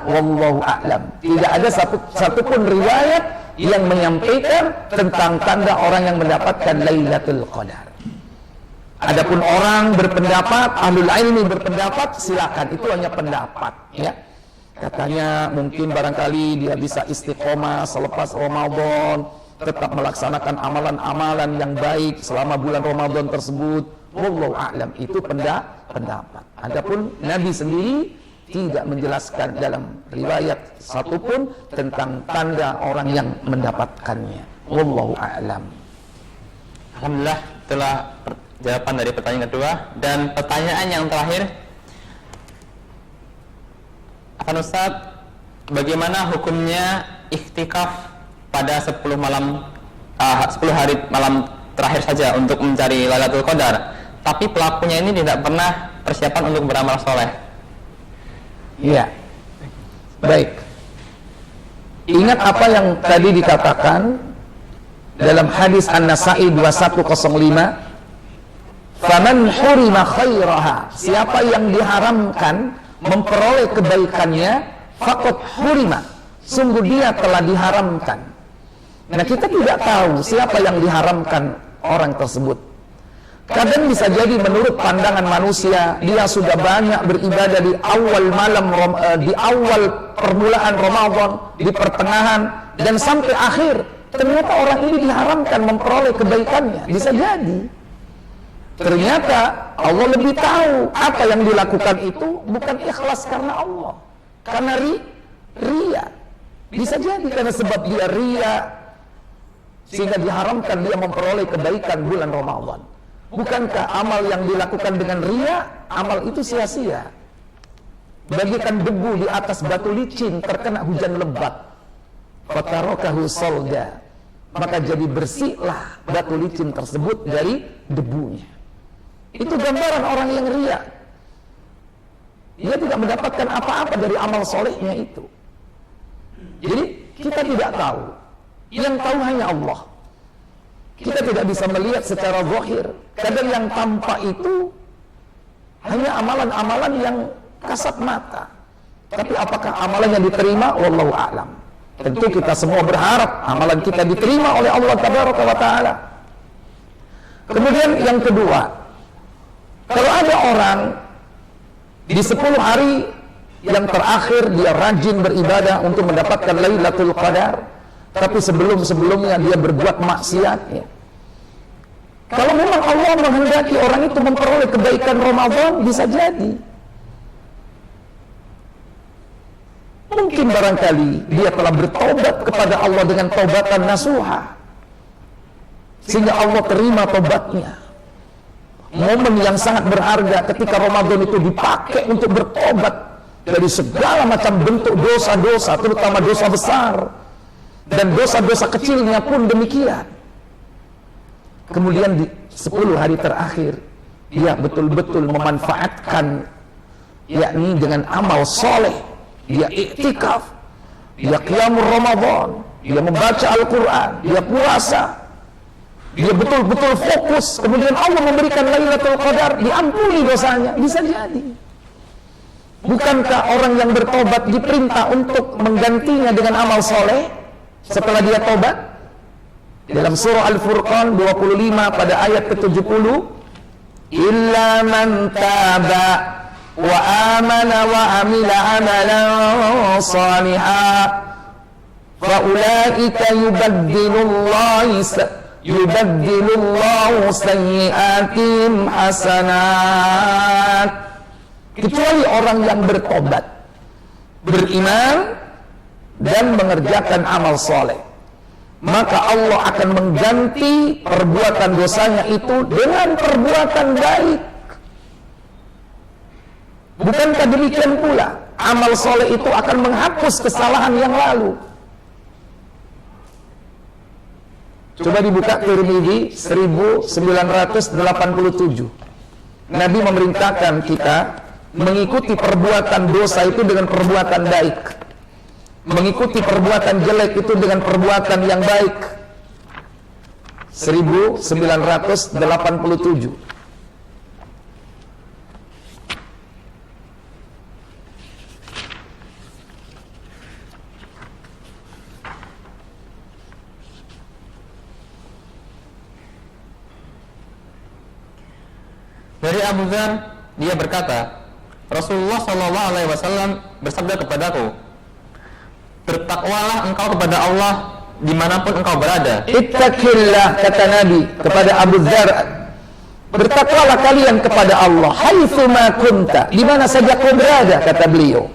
wallahu a'lam. Tidak ada satupun riwayat yang menyampaikan tentang tanda orang yang mendapatkan Lailatul Qadar. Adapun orang berpendapat, ahlul ilmi berpendapat, silakan, itu hanya pendapat, ya. Katanya mungkin barangkali dia bisa istiqomah selepas Ramadan, tetap melaksanakan amalan-amalan yang baik selama bulan Ramadan tersebut. Wallahu a'lam, itu pendapat. Adapun Nabi sendiri tidak menjelaskan dalam riwayat satupun tentang tanda orang yang mendapatkannya. Wallahu a'lam. Alhamdulillah, telah jawaban dari pertanyaan kedua. Dan pertanyaan yang terakhir, Afan Ustaz, bagaimana hukumnya iktikaf pada 10 hari malam terakhir saja untuk mencari Lailatul Qadar, tapi pelakunya ini tidak pernah persiapan untuk beramal soleh? Iya. Baik. Ingat apa yang tadi dikatakan dalam hadis An-Nasa'i 2105, faman hurima khairaha, siapa yang diharamkan memperoleh kebaikannya, faqad hurima, sungguh dia telah diharamkan. Nah kita tidak tahu siapa yang diharamkan orang tersebut. Kadang bisa jadi menurut pandangan manusia, dia sudah banyak beribadah di awal malam, di awal permulaan Ramadan, di pertengahan dan sampai akhir. Ternyata orang ini diharamkan memperoleh kebaikannya. Bisa jadi ternyata Allah lebih tahu apa yang dilakukan itu bukan ikhlas karena Allah, karena ria. Bisa jadi karena sebab dia ria sehingga diharamkan dia memperoleh kebaikan bulan Ramadan. Bukankah amal yang dilakukan dengan ria, amal itu sia-sia? Bagikan debu di atas batu licin terkena hujan lebat, fatarakahu solda, maka jadi bersihlah batu licin tersebut dari debunya. Itu gambaran orang yang ria. Dia tidak mendapatkan apa-apa dari amal solehnya itu. Jadi kita tidak tahu. Yang tahu hanya Allah. Kita tidak bisa melihat secara zahir. Kadang yang tampak itu hanya amalan-amalan yang kasat mata. Tapi apakah amalannya diterima? Wallahu a'lam. Tentu kita semua berharap amalan kita diterima oleh Allah Tabaraka wa Ta'ala. Kemudian yang kedua, kalau ada orang di 10 hari yang terakhir dia rajin beribadah untuk mendapatkan Lailatul Qadar, tapi sebelum-sebelumnya dia berbuat maksiat, ya. Kalau memang Allah menghendaki orang itu memperoleh kebaikan Ramadan, bisa jadi. Mungkin barangkali dia telah bertobat kepada Allah dengan taubatan nasuha, sehingga Allah terima tobatnya. Momen yang sangat berharga ketika Ramadan itu dipakai untuk bertobat dari segala macam bentuk dosa-dosa, terutama dosa besar, dan dosa-dosa kecilnya pun demikian. Kemudian di 10 hari terakhir dia betul-betul memanfaatkan, yakni dengan amal soleh. Dia iktikaf, dia qiyamul Ramadan, dia membaca Al-Quran, dia puasa, dia betul-betul fokus. Kemudian Allah memberikan Lailatul Qadar, diampuni dosanya. Bisa jadi. Bukankah orang yang bertobat diperintah untuk menggantinya dengan amal soleh setelah dia tobat? Dalam surah Al-Furqan 25 pada ayat ke-70, illa man taba wa amana wa amila amalan salihan fa ulaika yubaddilullahu sayyi'atihim hasanat. Kecuali orang yang bertobat, beriman dan mengerjakan amal soleh, maka Allah akan mengganti perbuatan dosanya itu dengan perbuatan baik. Bukankah demikian pula amal soleh itu akan menghapus kesalahan yang lalu? Coba dibuka Tirmidzi 1987. Nabi memerintahkan kita mengikuti perbuatan dosa itu dengan perbuatan baik, mengikuti perbuatan jelek itu dengan perbuatan yang baik. 1987. Dari Abu Dzar, dia berkata, Rasulullah Shallallahu Alaihi Wasallam bersabda kepadaku, bertakwalah engkau kepada Allah dimanapun engkau berada. Ittaqillah, kata Nabi kepada Abu Dzar, bertakwalah kalian kepada Allah haitsu ma kunta, di mana saja kau berada, kata beliau.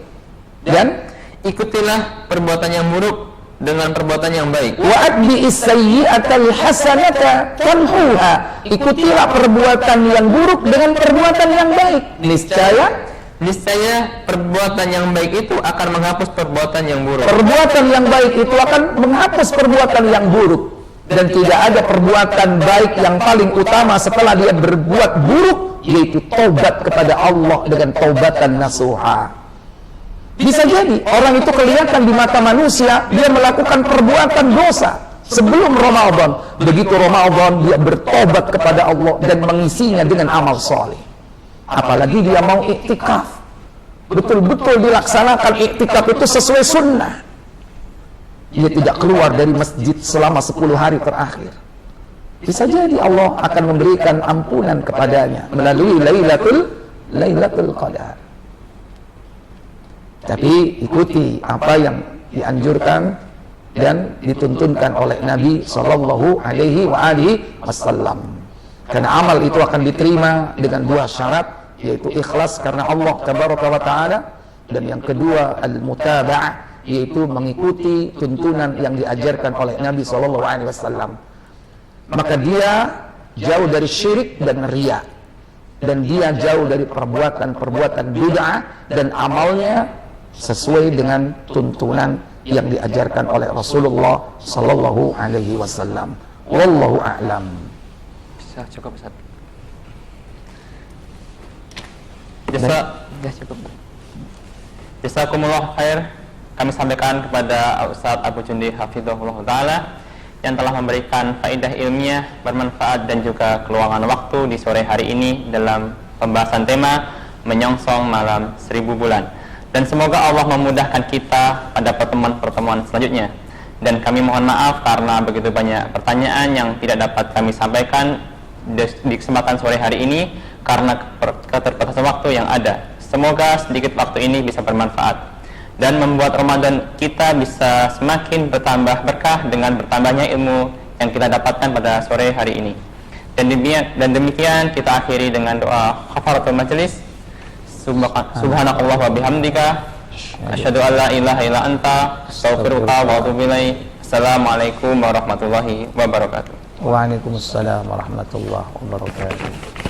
Dan ikutilah perbuatan yang buruk dengan perbuatan yang baik. Wa atbi'is sayyi'atal hasanata tamhuha, ikutilah perbuatan yang buruk dengan perbuatan yang baik. Niscaya perbuatan yang baik itu akan menghapus perbuatan yang buruk. Perbuatan yang baik itu akan menghapus perbuatan yang buruk. Dan tidak ada perbuatan baik yang paling utama setelah dia berbuat buruk, yaitu taubat kepada Allah dengan taubatan nasuha. Bisa jadi orang itu kelihatan di mata manusia dia melakukan perbuatan dosa sebelum Ramadan. Begitu Ramadan dia bertobat kepada Allah dan mengisinya dengan amal soleh. Apalagi dia mau iktikaf, betul-betul dilaksanakan iktikaf itu sesuai sunnah. Dia tidak keluar dari masjid selama 10 hari terakhir. Bisa jadi Allah akan memberikan ampunan kepadanya melalui Lailatul Qadar. Tapi ikuti apa yang dianjurkan dan dituntunkan oleh Nabi Sallallahu Alaihi Wasallam. Karena amal itu akan diterima dengan 2 syarat, yaitu ikhlas karena Allah Tabaraka wa Ta'ala, dan yang kedua al-mutaba'ah, yaitu mengikuti tuntunan yang diajarkan oleh Nabi Sallallahu Alaihi Wasallam. Maka dia jauh dari syirik dan riya, dan dia jauh dari perbuatan bid'ah, dan amalnya sesuai dengan tuntunan yang diajarkan oleh Rasulullah Sallallahu Alaihi Wasallam. Wallahu a'lam. Bisa cukup, Ustaz. Jazakumullah khair. Kami sampaikan kepada Ustaz Abu Jundi hafizahullah taala yang telah memberikan faedah ilmiah bermanfaat dan juga keluangan waktu di sore hari ini dalam pembahasan tema menyongsong malam 1000 bulan. Dan semoga Allah memudahkan kita pada pertemuan-pertemuan selanjutnya. Dan kami mohon maaf karena begitu banyak pertanyaan yang tidak dapat kami sampaikan di kesempatan sore hari ini karena keterbatasan waktu yang ada. Semoga sedikit waktu ini bisa bermanfaat dan membuat Ramadan kita bisa semakin bertambah berkah dengan bertambahnya ilmu yang kita dapatkan pada sore hari ini. Dan demikian kita akhiri dengan doa kafaratul majelis. Subhanakallah wa bihamdika asyhadu an la ilaha illa anta astaghfiruka wa atubu ilaik. Assalamualaikum warahmatullahi wabarakatuh. Waalaikumsalam warahmatullahi wabarakatuh.